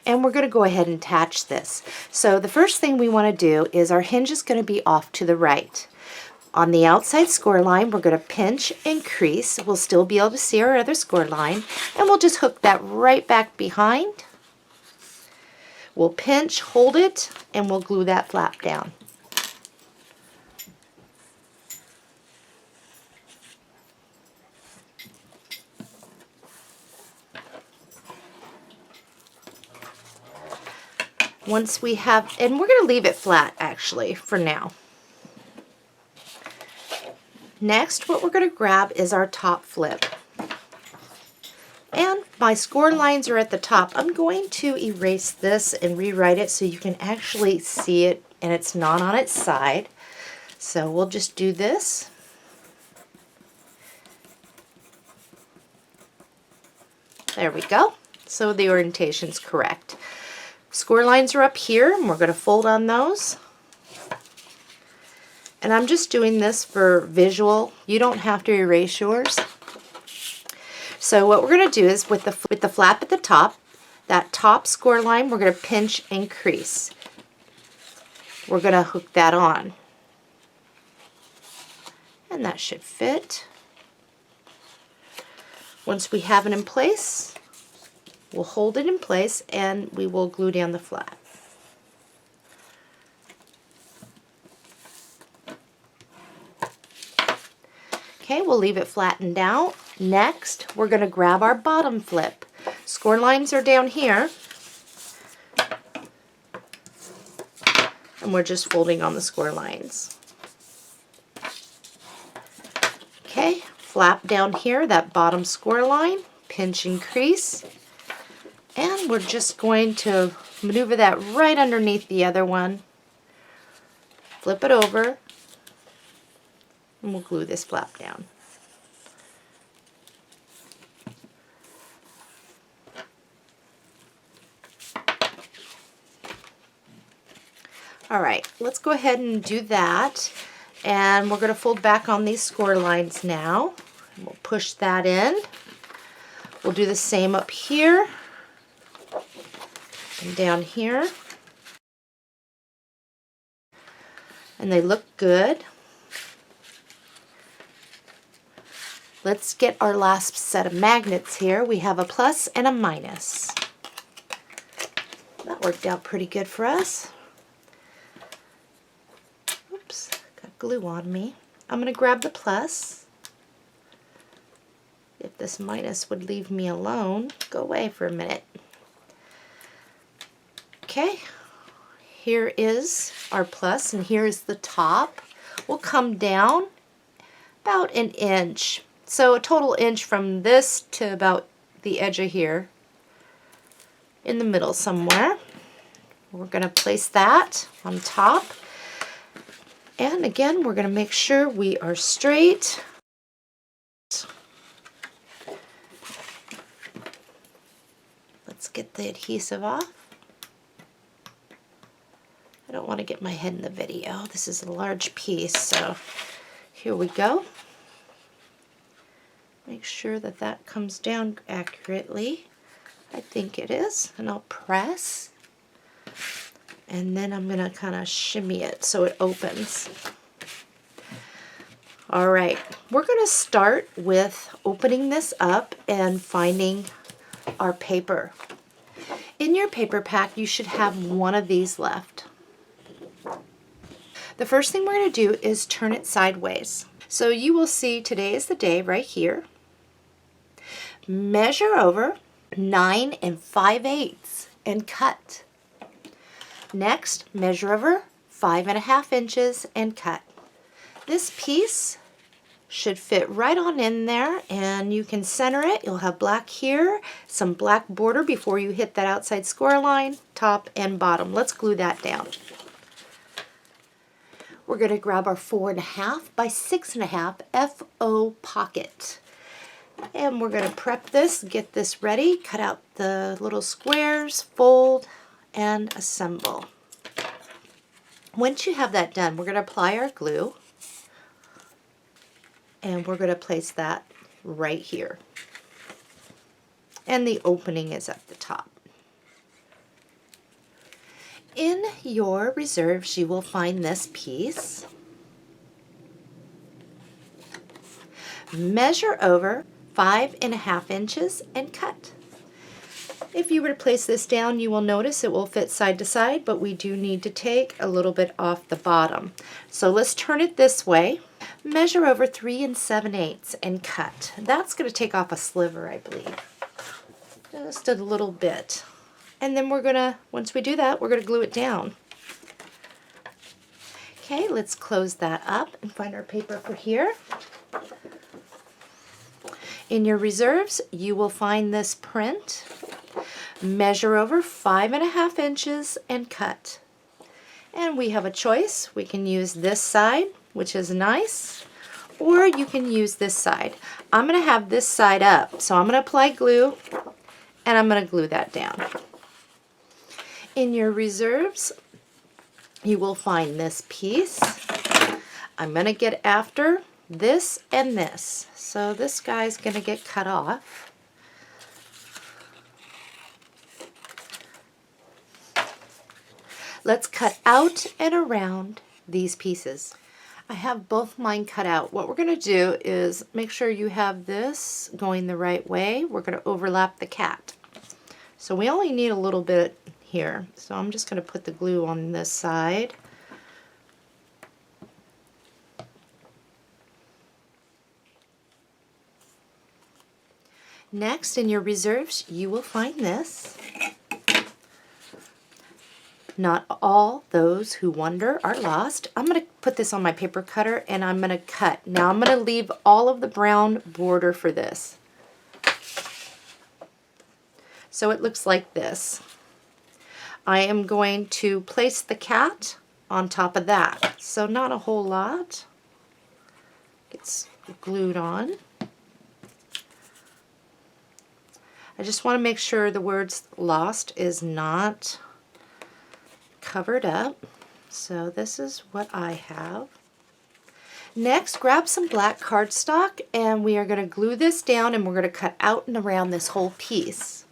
Speaker 1: And we're going to go ahead and attach this. So the first thing we want to do is our hinge is going to be off to the right. On the outside score line, we're going to pinch and crease. We'll still be able to see our other score line, and we'll just hook that right back behind. We'll pinch, hold it, and we'll glue that flap down. Once we have, and we're going to leave it flat actually for now. Next, what we're going to grab is our top flip. And my score lines are at the top. I'm going to erase this and rewrite it so you can actually see it and it's not on its side. So we'll just do this. There we go. So the orientation's correct. Score lines are up here, and we're going to fold on those. And I'm just doing this for visual. You don't have to erase yours. So what we're going to do is with the flap at the top, that top score line, we're going to pinch and crease. We're going to hook that on. And that should fit. Once we have it in place, we'll hold it in place and we will glue down the flap. Okay, we'll leave it flattened out. Next, we're going to grab our bottom flip. Score lines are down here. And we're just folding on the score lines. Okay, flap down here, that bottom score line, pinch and crease. And we're just going to maneuver that right underneath the other one. Flip it over. And we'll glue this flap down. All right, let's go ahead and do that. And we're going to fold back on these score lines now. We'll push that in. We'll do the same up here and down here. And they look good. Let's get our last set of magnets here. We have a plus and a minus. That worked out pretty good for us. Oops, got glue on me. I'm going to grab the plus. If This minus would leave me alone. Go away for a minute. Okay, here is our plus, and here is the top. We'll come down about an inch. So a total inch from this to about the edge of here, in the middle somewhere. We're going to place that on top. And again, we're going to make sure we are straight. Let's get the adhesive off. I don't want to get my head in the video. This is a large piece, so here we go. Make sure that that comes down accurately. I think it is, and I'll press. And then I'm going to kind of shimmy it so it opens. All right, we're going to start with opening this up and finding our paper. In your paper pack, you should have one of these left. The first thing we're going to do is turn it sideways. So you will see today is the day right here. Measure over 9 5/8 and cut. Next, measure over 5 1/2 inches and cut. This piece should fit right on in there, and you can center it. You'll have black here, some black border before you hit that outside score line, top and bottom. Let's glue that down. We're going to grab our 4 1/2 by 6 1/2 FO pocket. And we're going to prep this, get this ready, cut out the little squares, fold, and assemble. Once you have that done, we're going to apply our glue, and we're going to place that right here. And the opening is at the top. In your reserves, you will find this piece. Measure over 5 1/2 inches and cut. If you were to place this down, you will notice it will fit side to side, but we do need to take a little bit off the bottom. So let's turn it this way. Measure over 3 7/8 and cut. That's going to take off a sliver, I believe. Just a little bit. And then we're going to, once we do that, we're going to glue it down. Okay, let's close that up and find our paper for here. In your reserves, you will find this print. Measure over 5 1/2 inches and cut. And we have a choice. We can use this side, which is nice, or you can use this side. I'm going to have this side up, so I'm going to apply glue, and I'm going to glue that down. In your reserves, you will find this piece. I'm going to get after this and this. So this guy's going to get cut off. Let's cut out and around these pieces. I have both mine cut out. What we're going to do is make sure you have this going the right way. We're going to overlap the cat. So we only need a little bit here. So I'm just going to put the glue on this side. Next, in your reserves, you will find this. Not all those who wander are lost. I'm going to put this on my paper cutter and I'm going to cut. Now I'm going to leave all of the brown border for this. So it looks like this. I am going to place the cat on top of that. So not a whole lot. It's glued on. I just want to make sure the words lost is not covered up. So this is what I have. Next, grab some black cardstock and we are going to glue this down and we're going to cut out and around this whole piece.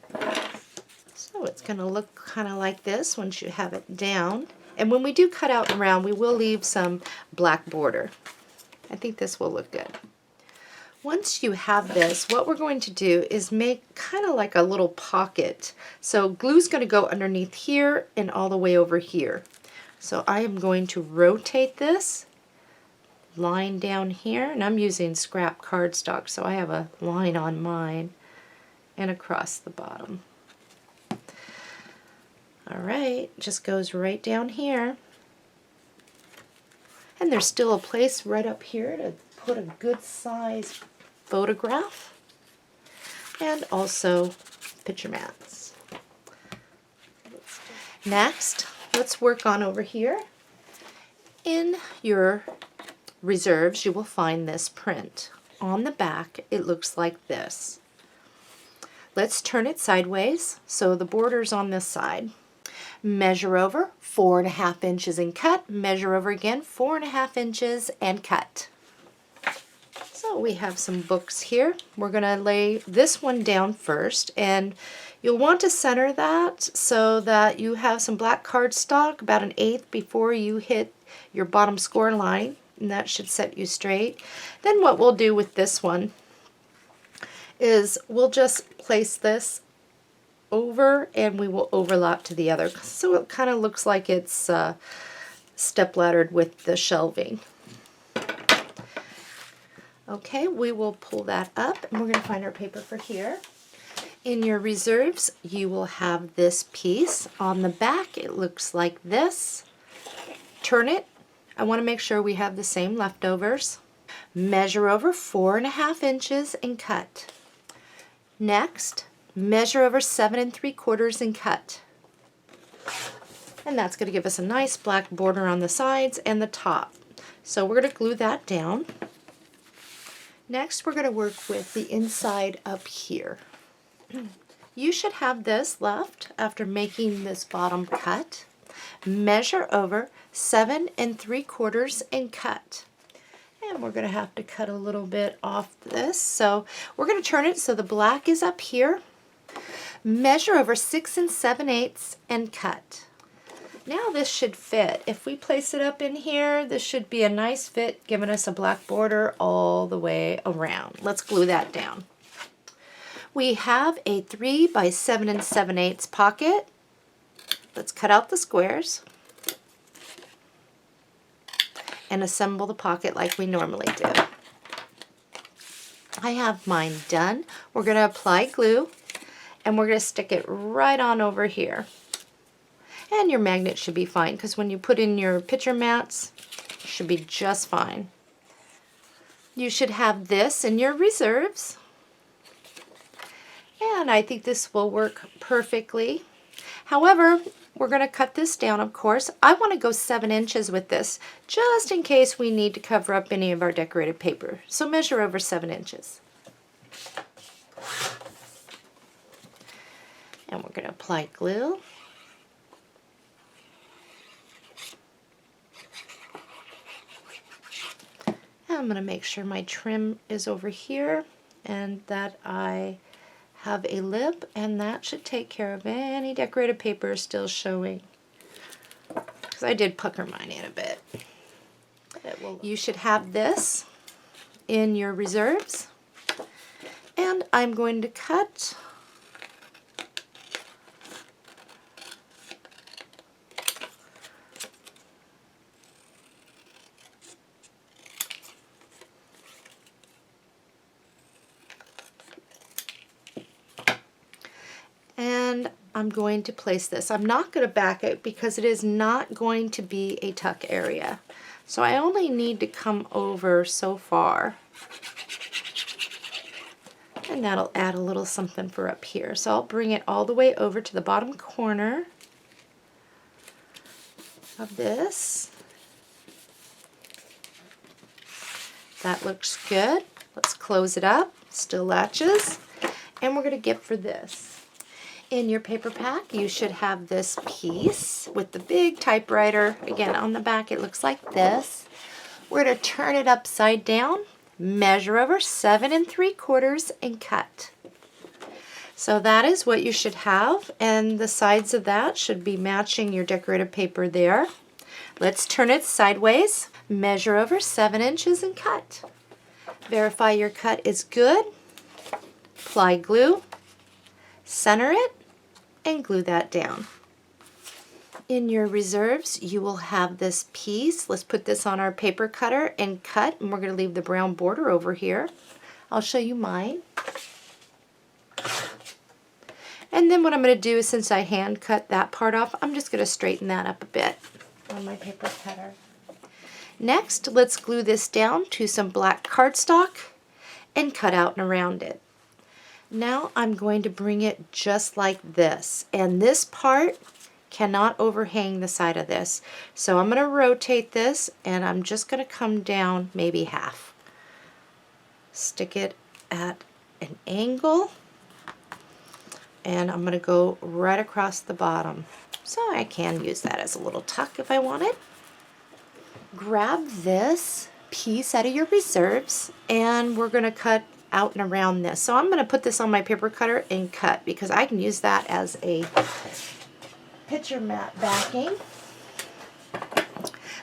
Speaker 1: So it's going to look kind of like this once you have it down. And when we do cut out and around, we will leave some black border. I think this will look good. Once you have this, what we're going to do is make kind of like a little pocket. So glue's going to go underneath here and all the way over here. So I am going to rotate this line down here, and I'm using scrap cardstock, so I have a line on mine and across the bottom. Alright, just goes right down here. And there's still a place right up here to put a good size photograph and also picture mats. Next, let's work on over here. In your reserves, you will find this print. On the back, it looks like this. Let's turn it sideways so the border's on this side. Measure over 4.5 inches and cut. Measure over again 4.5 inches and cut. So we have some books here. We're going to lay this one down first, and you'll want to center that so that you have some black cardstock about 1/8 before you hit your bottom score line, and that should set you straight. Then what we'll do with this one is we'll just place this over and we will overlap to the other, so it kind of looks like it's step-laddered with the shelving. Okay, we will pull that up, and we're going to find our paper for here. In your reserves, you will have this piece. On the back, it looks like this. Turn it. I want to make sure we have the same leftovers. Measure over 4.5 inches and cut. Next, measure over 7 3/4 and cut. And that's going to give us a nice black border on the sides and the top. So we're going to glue that down. Next, we're going to work with the inside up here. You should have this left after making this bottom cut. Measure over 7 3/4 and cut. And we're going to have to cut a little bit off this. So we're going to turn it so the black is up here. Measure over 6 7/8 and cut. Now this should fit. If we place it up in here, this should be a nice fit, giving us a black border all the way around. Let's glue that down. We have a 3 by 7 7/8 pocket. Let's cut out the squares and assemble the pocket like we normally do. I have mine done. We're going to apply glue, and we're going to stick it right on over here. And your magnet should be fine, because when you put in your picture mats, it should be just fine. You should have this in your reserves, and I think this will work perfectly. However, we're going to cut this down, of course. I want to go 7 inches with this, just in case we need to cover up any of our decorated paper. So measure over 7 inches. And we're going to apply glue. And I'm going to make sure my trim is over here and that I have a lip, and that should take care of any decorated paper still showing, because I did pucker mine in a bit. You should have this in your reserves, and I'm going to cut and I'm going to place this. I'm not going to back it because it is not going to be a tuck area. So I only need to come over so far. And that'll add a little something for up here. So I'll bring it all the way over to the bottom corner of this. That looks good. Let's close it up. Still latches. And we're going to get for this. In your paper pack, you should have this piece with the big typewriter. Again, on the back it looks like this. We're going to turn it upside down, measure over 7 3/4 and cut. So that is what you should have, and the sides of that should be matching your decorative paper there. Let's turn it sideways, measure over 7 inches and cut. Verify your cut is good. Apply glue, center it, and glue that down. In your reserves, you will have this piece. Let's put this on our paper cutter and cut, and we're going to leave the brown border over here. I'll show you mine. And then what I'm going to do is, since I hand cut that part off, I'm just going to straighten that up a bit on my paper cutter. Next, let's glue this down to some black cardstock and cut out and around it. Now I'm going to bring it just like this, and this part cannot overhang the side of this. So I'm going to rotate this, and I'm just going to come down maybe half. Stick it at an angle, and I'm going to go right across the bottom. So I can use that as a little tuck if I want it. Grab this piece out of your reserves, and we're going to cut out and around this. So I'm going to put this on my paper cutter and cut, because I can use that as a picture mat backing.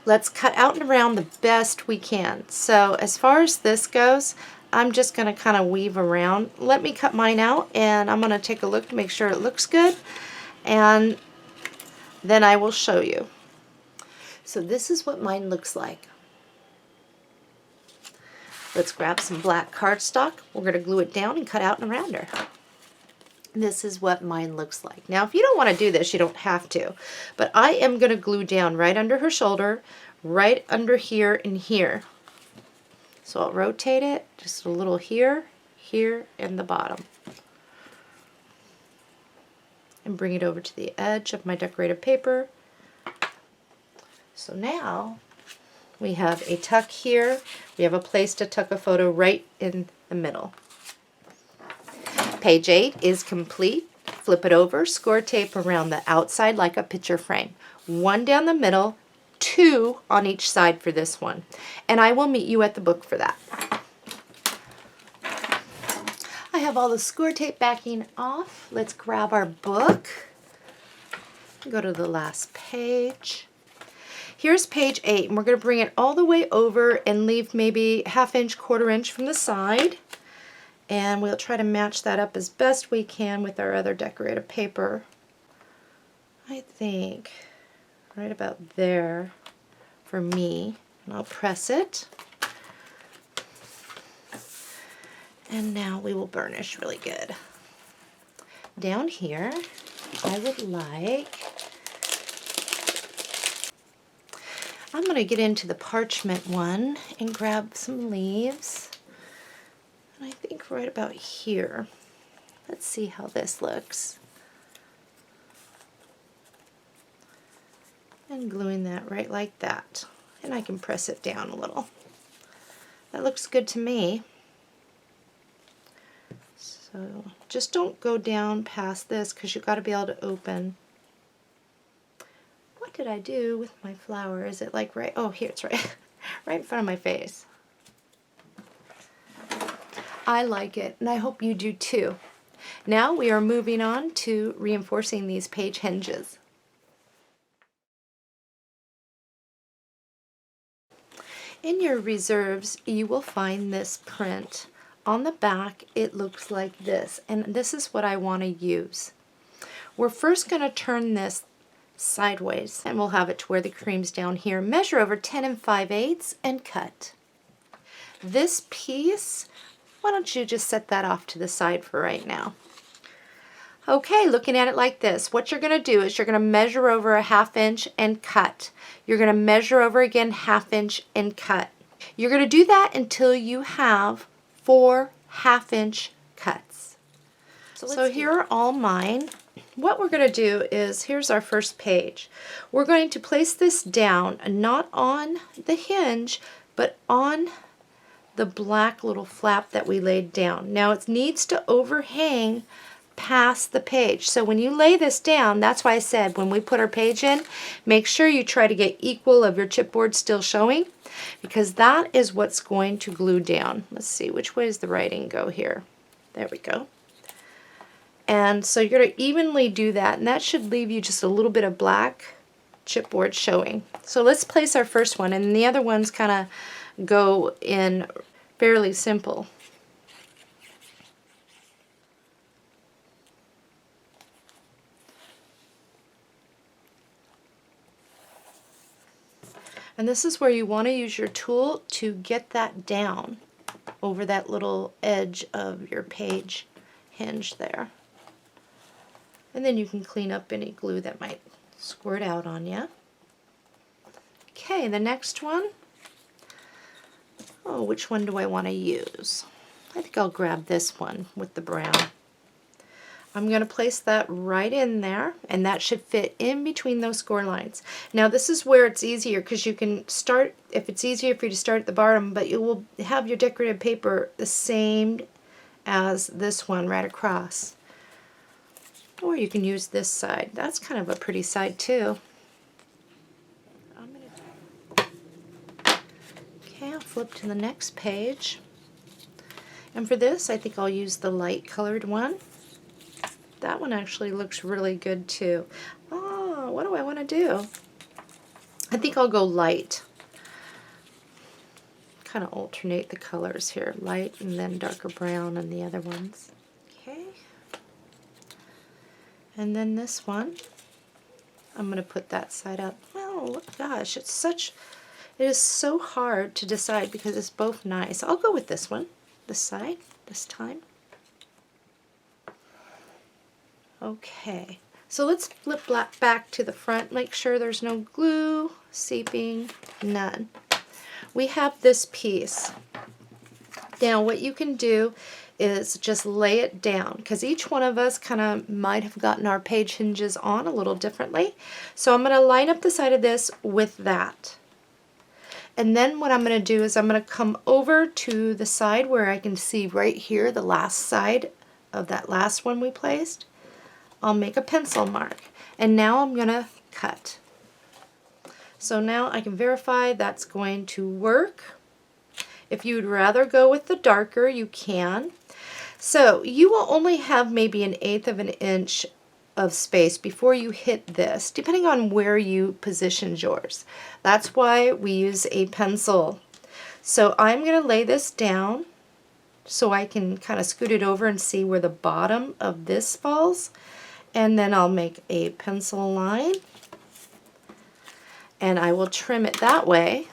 Speaker 1: Let's cut out and around the best we can. So as far as this goes, I'm just going to kind of weave around. Let me cut mine out, and I'm going to take a look to make sure it looks good, and then I will show you. So this is what mine looks like. Let's grab some black cardstock. We're going to glue it down and cut out and around her. This is what mine looks like. Now, if you don't want to do this, you don't have to. But I am going to glue down right under her shoulder, right under here and here. So I'll rotate it just a little here, here, and the bottom. And bring it over to the edge of my decorative paper. So now we have a tuck here. We have a place to tuck a photo right in the middle. Page 8 is complete. Flip it over, score tape around the outside like a picture frame. 1 down the middle, 2 on each side for this one. And I will meet you at the book for that. I have all the score tape backing off. Let's grab our book. Go to the last page. Here's page 8, and we're going to bring it all the way over and leave maybe 1/2 inch, 1/4 inch from the side. And we'll try to match that up as best we can with our other decorative paper. I think right about there for me. And I'll press it. And now we will burnish really good. Down here, I would like, I'm going to get into the parchment one and grab some leaves. And I think right about here. Let's see how this looks. And gluing that right like that. And I can press it down a little. That looks good to me. So just don't go down past this, because you've got to be able to open. What did I do with my flower? Is it like right? Oh, here it's right, right in front of my face. I like it, and I hope you do too. Now we are moving on to reinforcing these page hinges. In your reserves, you will find this print. On the back, it looks like this, and this is what I want to use. We're first going to turn this sideways, and we'll have it to where the cream's down here. Measure over 10 5/8 and cut. This piece, why don't you just set that off to the side for right now. Okay, looking at it like this, what you're going to do is you're going to measure over 1/2 inch and cut. You're going to measure over again 1/2 inch and cut. You're going to do that until you have 4 1/2 inch cuts. So here are all mine. What we're going to do is, here's our first page. We're going to place this down, not on the hinge, but on the black little flap that we laid down. Now it needs to overhang past the page. So when you lay this down, that's why I said when we put our page in, make sure you try to get equal of your chipboard still showing, because that is what's going to glue down. Let's see, which way does the writing go here? There we go. And so you're going to evenly do that, and that should leave you just a little bit of black chipboard showing. So let's place our first one, and the other ones kind of go in fairly simple. And this is where you want to use your tool to get that down over that little edge of your page hinge there. And then you can clean up any glue that might squirt out on you. Okay, the next one. Oh, which one do I want to use? I think I'll grab this one with the brown. I'm going to place that right in there, and that should fit in between those score lines. Now this is where it's easier, because you can start, if it's easier for you to start at the bottom, but you will have your decorative paper the same as this one right across. Or you can use this side. That's kind of a pretty side too. Okay, I'll flip to the next page. And for this, I think I'll use the light colored one. That one actually looks really good too. Oh, what do I want to do? I think I'll go light. Kind of alternate the colors here. Light and then darker brown on the other ones. Okay. And then this one, I'm going to put that side up. Oh, gosh, it is so hard to decide because it's both nice. I'll go with this one, this side, this time. Okay, so let's flip back to the front, make sure there's no glue, seeping, none. We have this piece. Now what you can do is just lay it down, because each one of us kind of might have gotten our page hinges on a little differently. So I'm going to line up the side of this with that. And then what I'm going to do is I'm going to come over to the side where I can see right here, the last side of that last one we placed. I'll make a pencil mark, and now I'm going to cut. So now I can verify that's going to work. If you'd rather go with the darker, you can. So you will only have maybe 1/8 of an inch of space before you hit this, depending on where you positioned yours. That's why we use a pencil. So I'm going to lay this down so I can kind of scoot it over and see where the bottom of this falls. And then I'll make a pencil line, and I will trim it that way.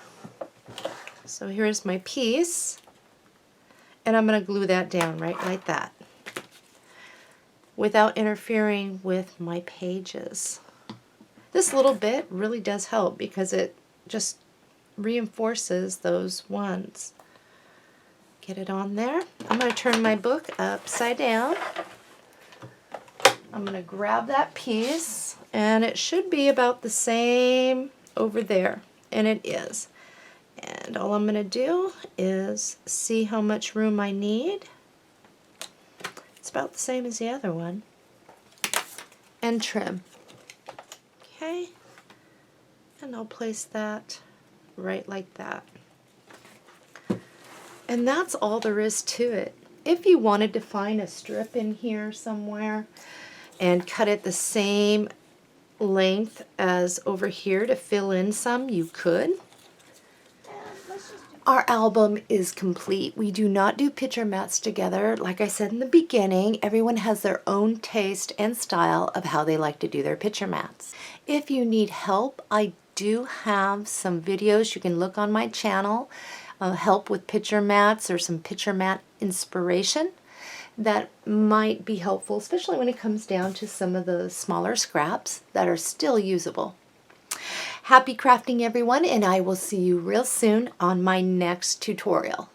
Speaker 1: So here's my piece, and I'm going to glue that down right like that without interfering with my pages. This little bit really does help because it just reinforces those ones. Get it on there. I'm going to turn my book upside down. I'm going to grab that piece, and it should be about the same over there, and it is. And all I'm going to do is see how much room I need. It's about the same as the other one. And trim. Okay. And I'll place that right like that. And that's all there is to it. If you wanted to find a strip in here somewhere and cut it the same length as over here to fill in some, you could. Our album is complete. We do not do picture mats together. Like I said in the beginning, everyone has their own taste and style of how they like to do their picture mats. If you need help, I do have some videos you can look on my channel, help with picture mats or some picture mat inspiration that might be helpful, especially when it comes down to some of the smaller scraps that are still usable. Happy crafting, everyone, and I will see you real soon on my next tutorial.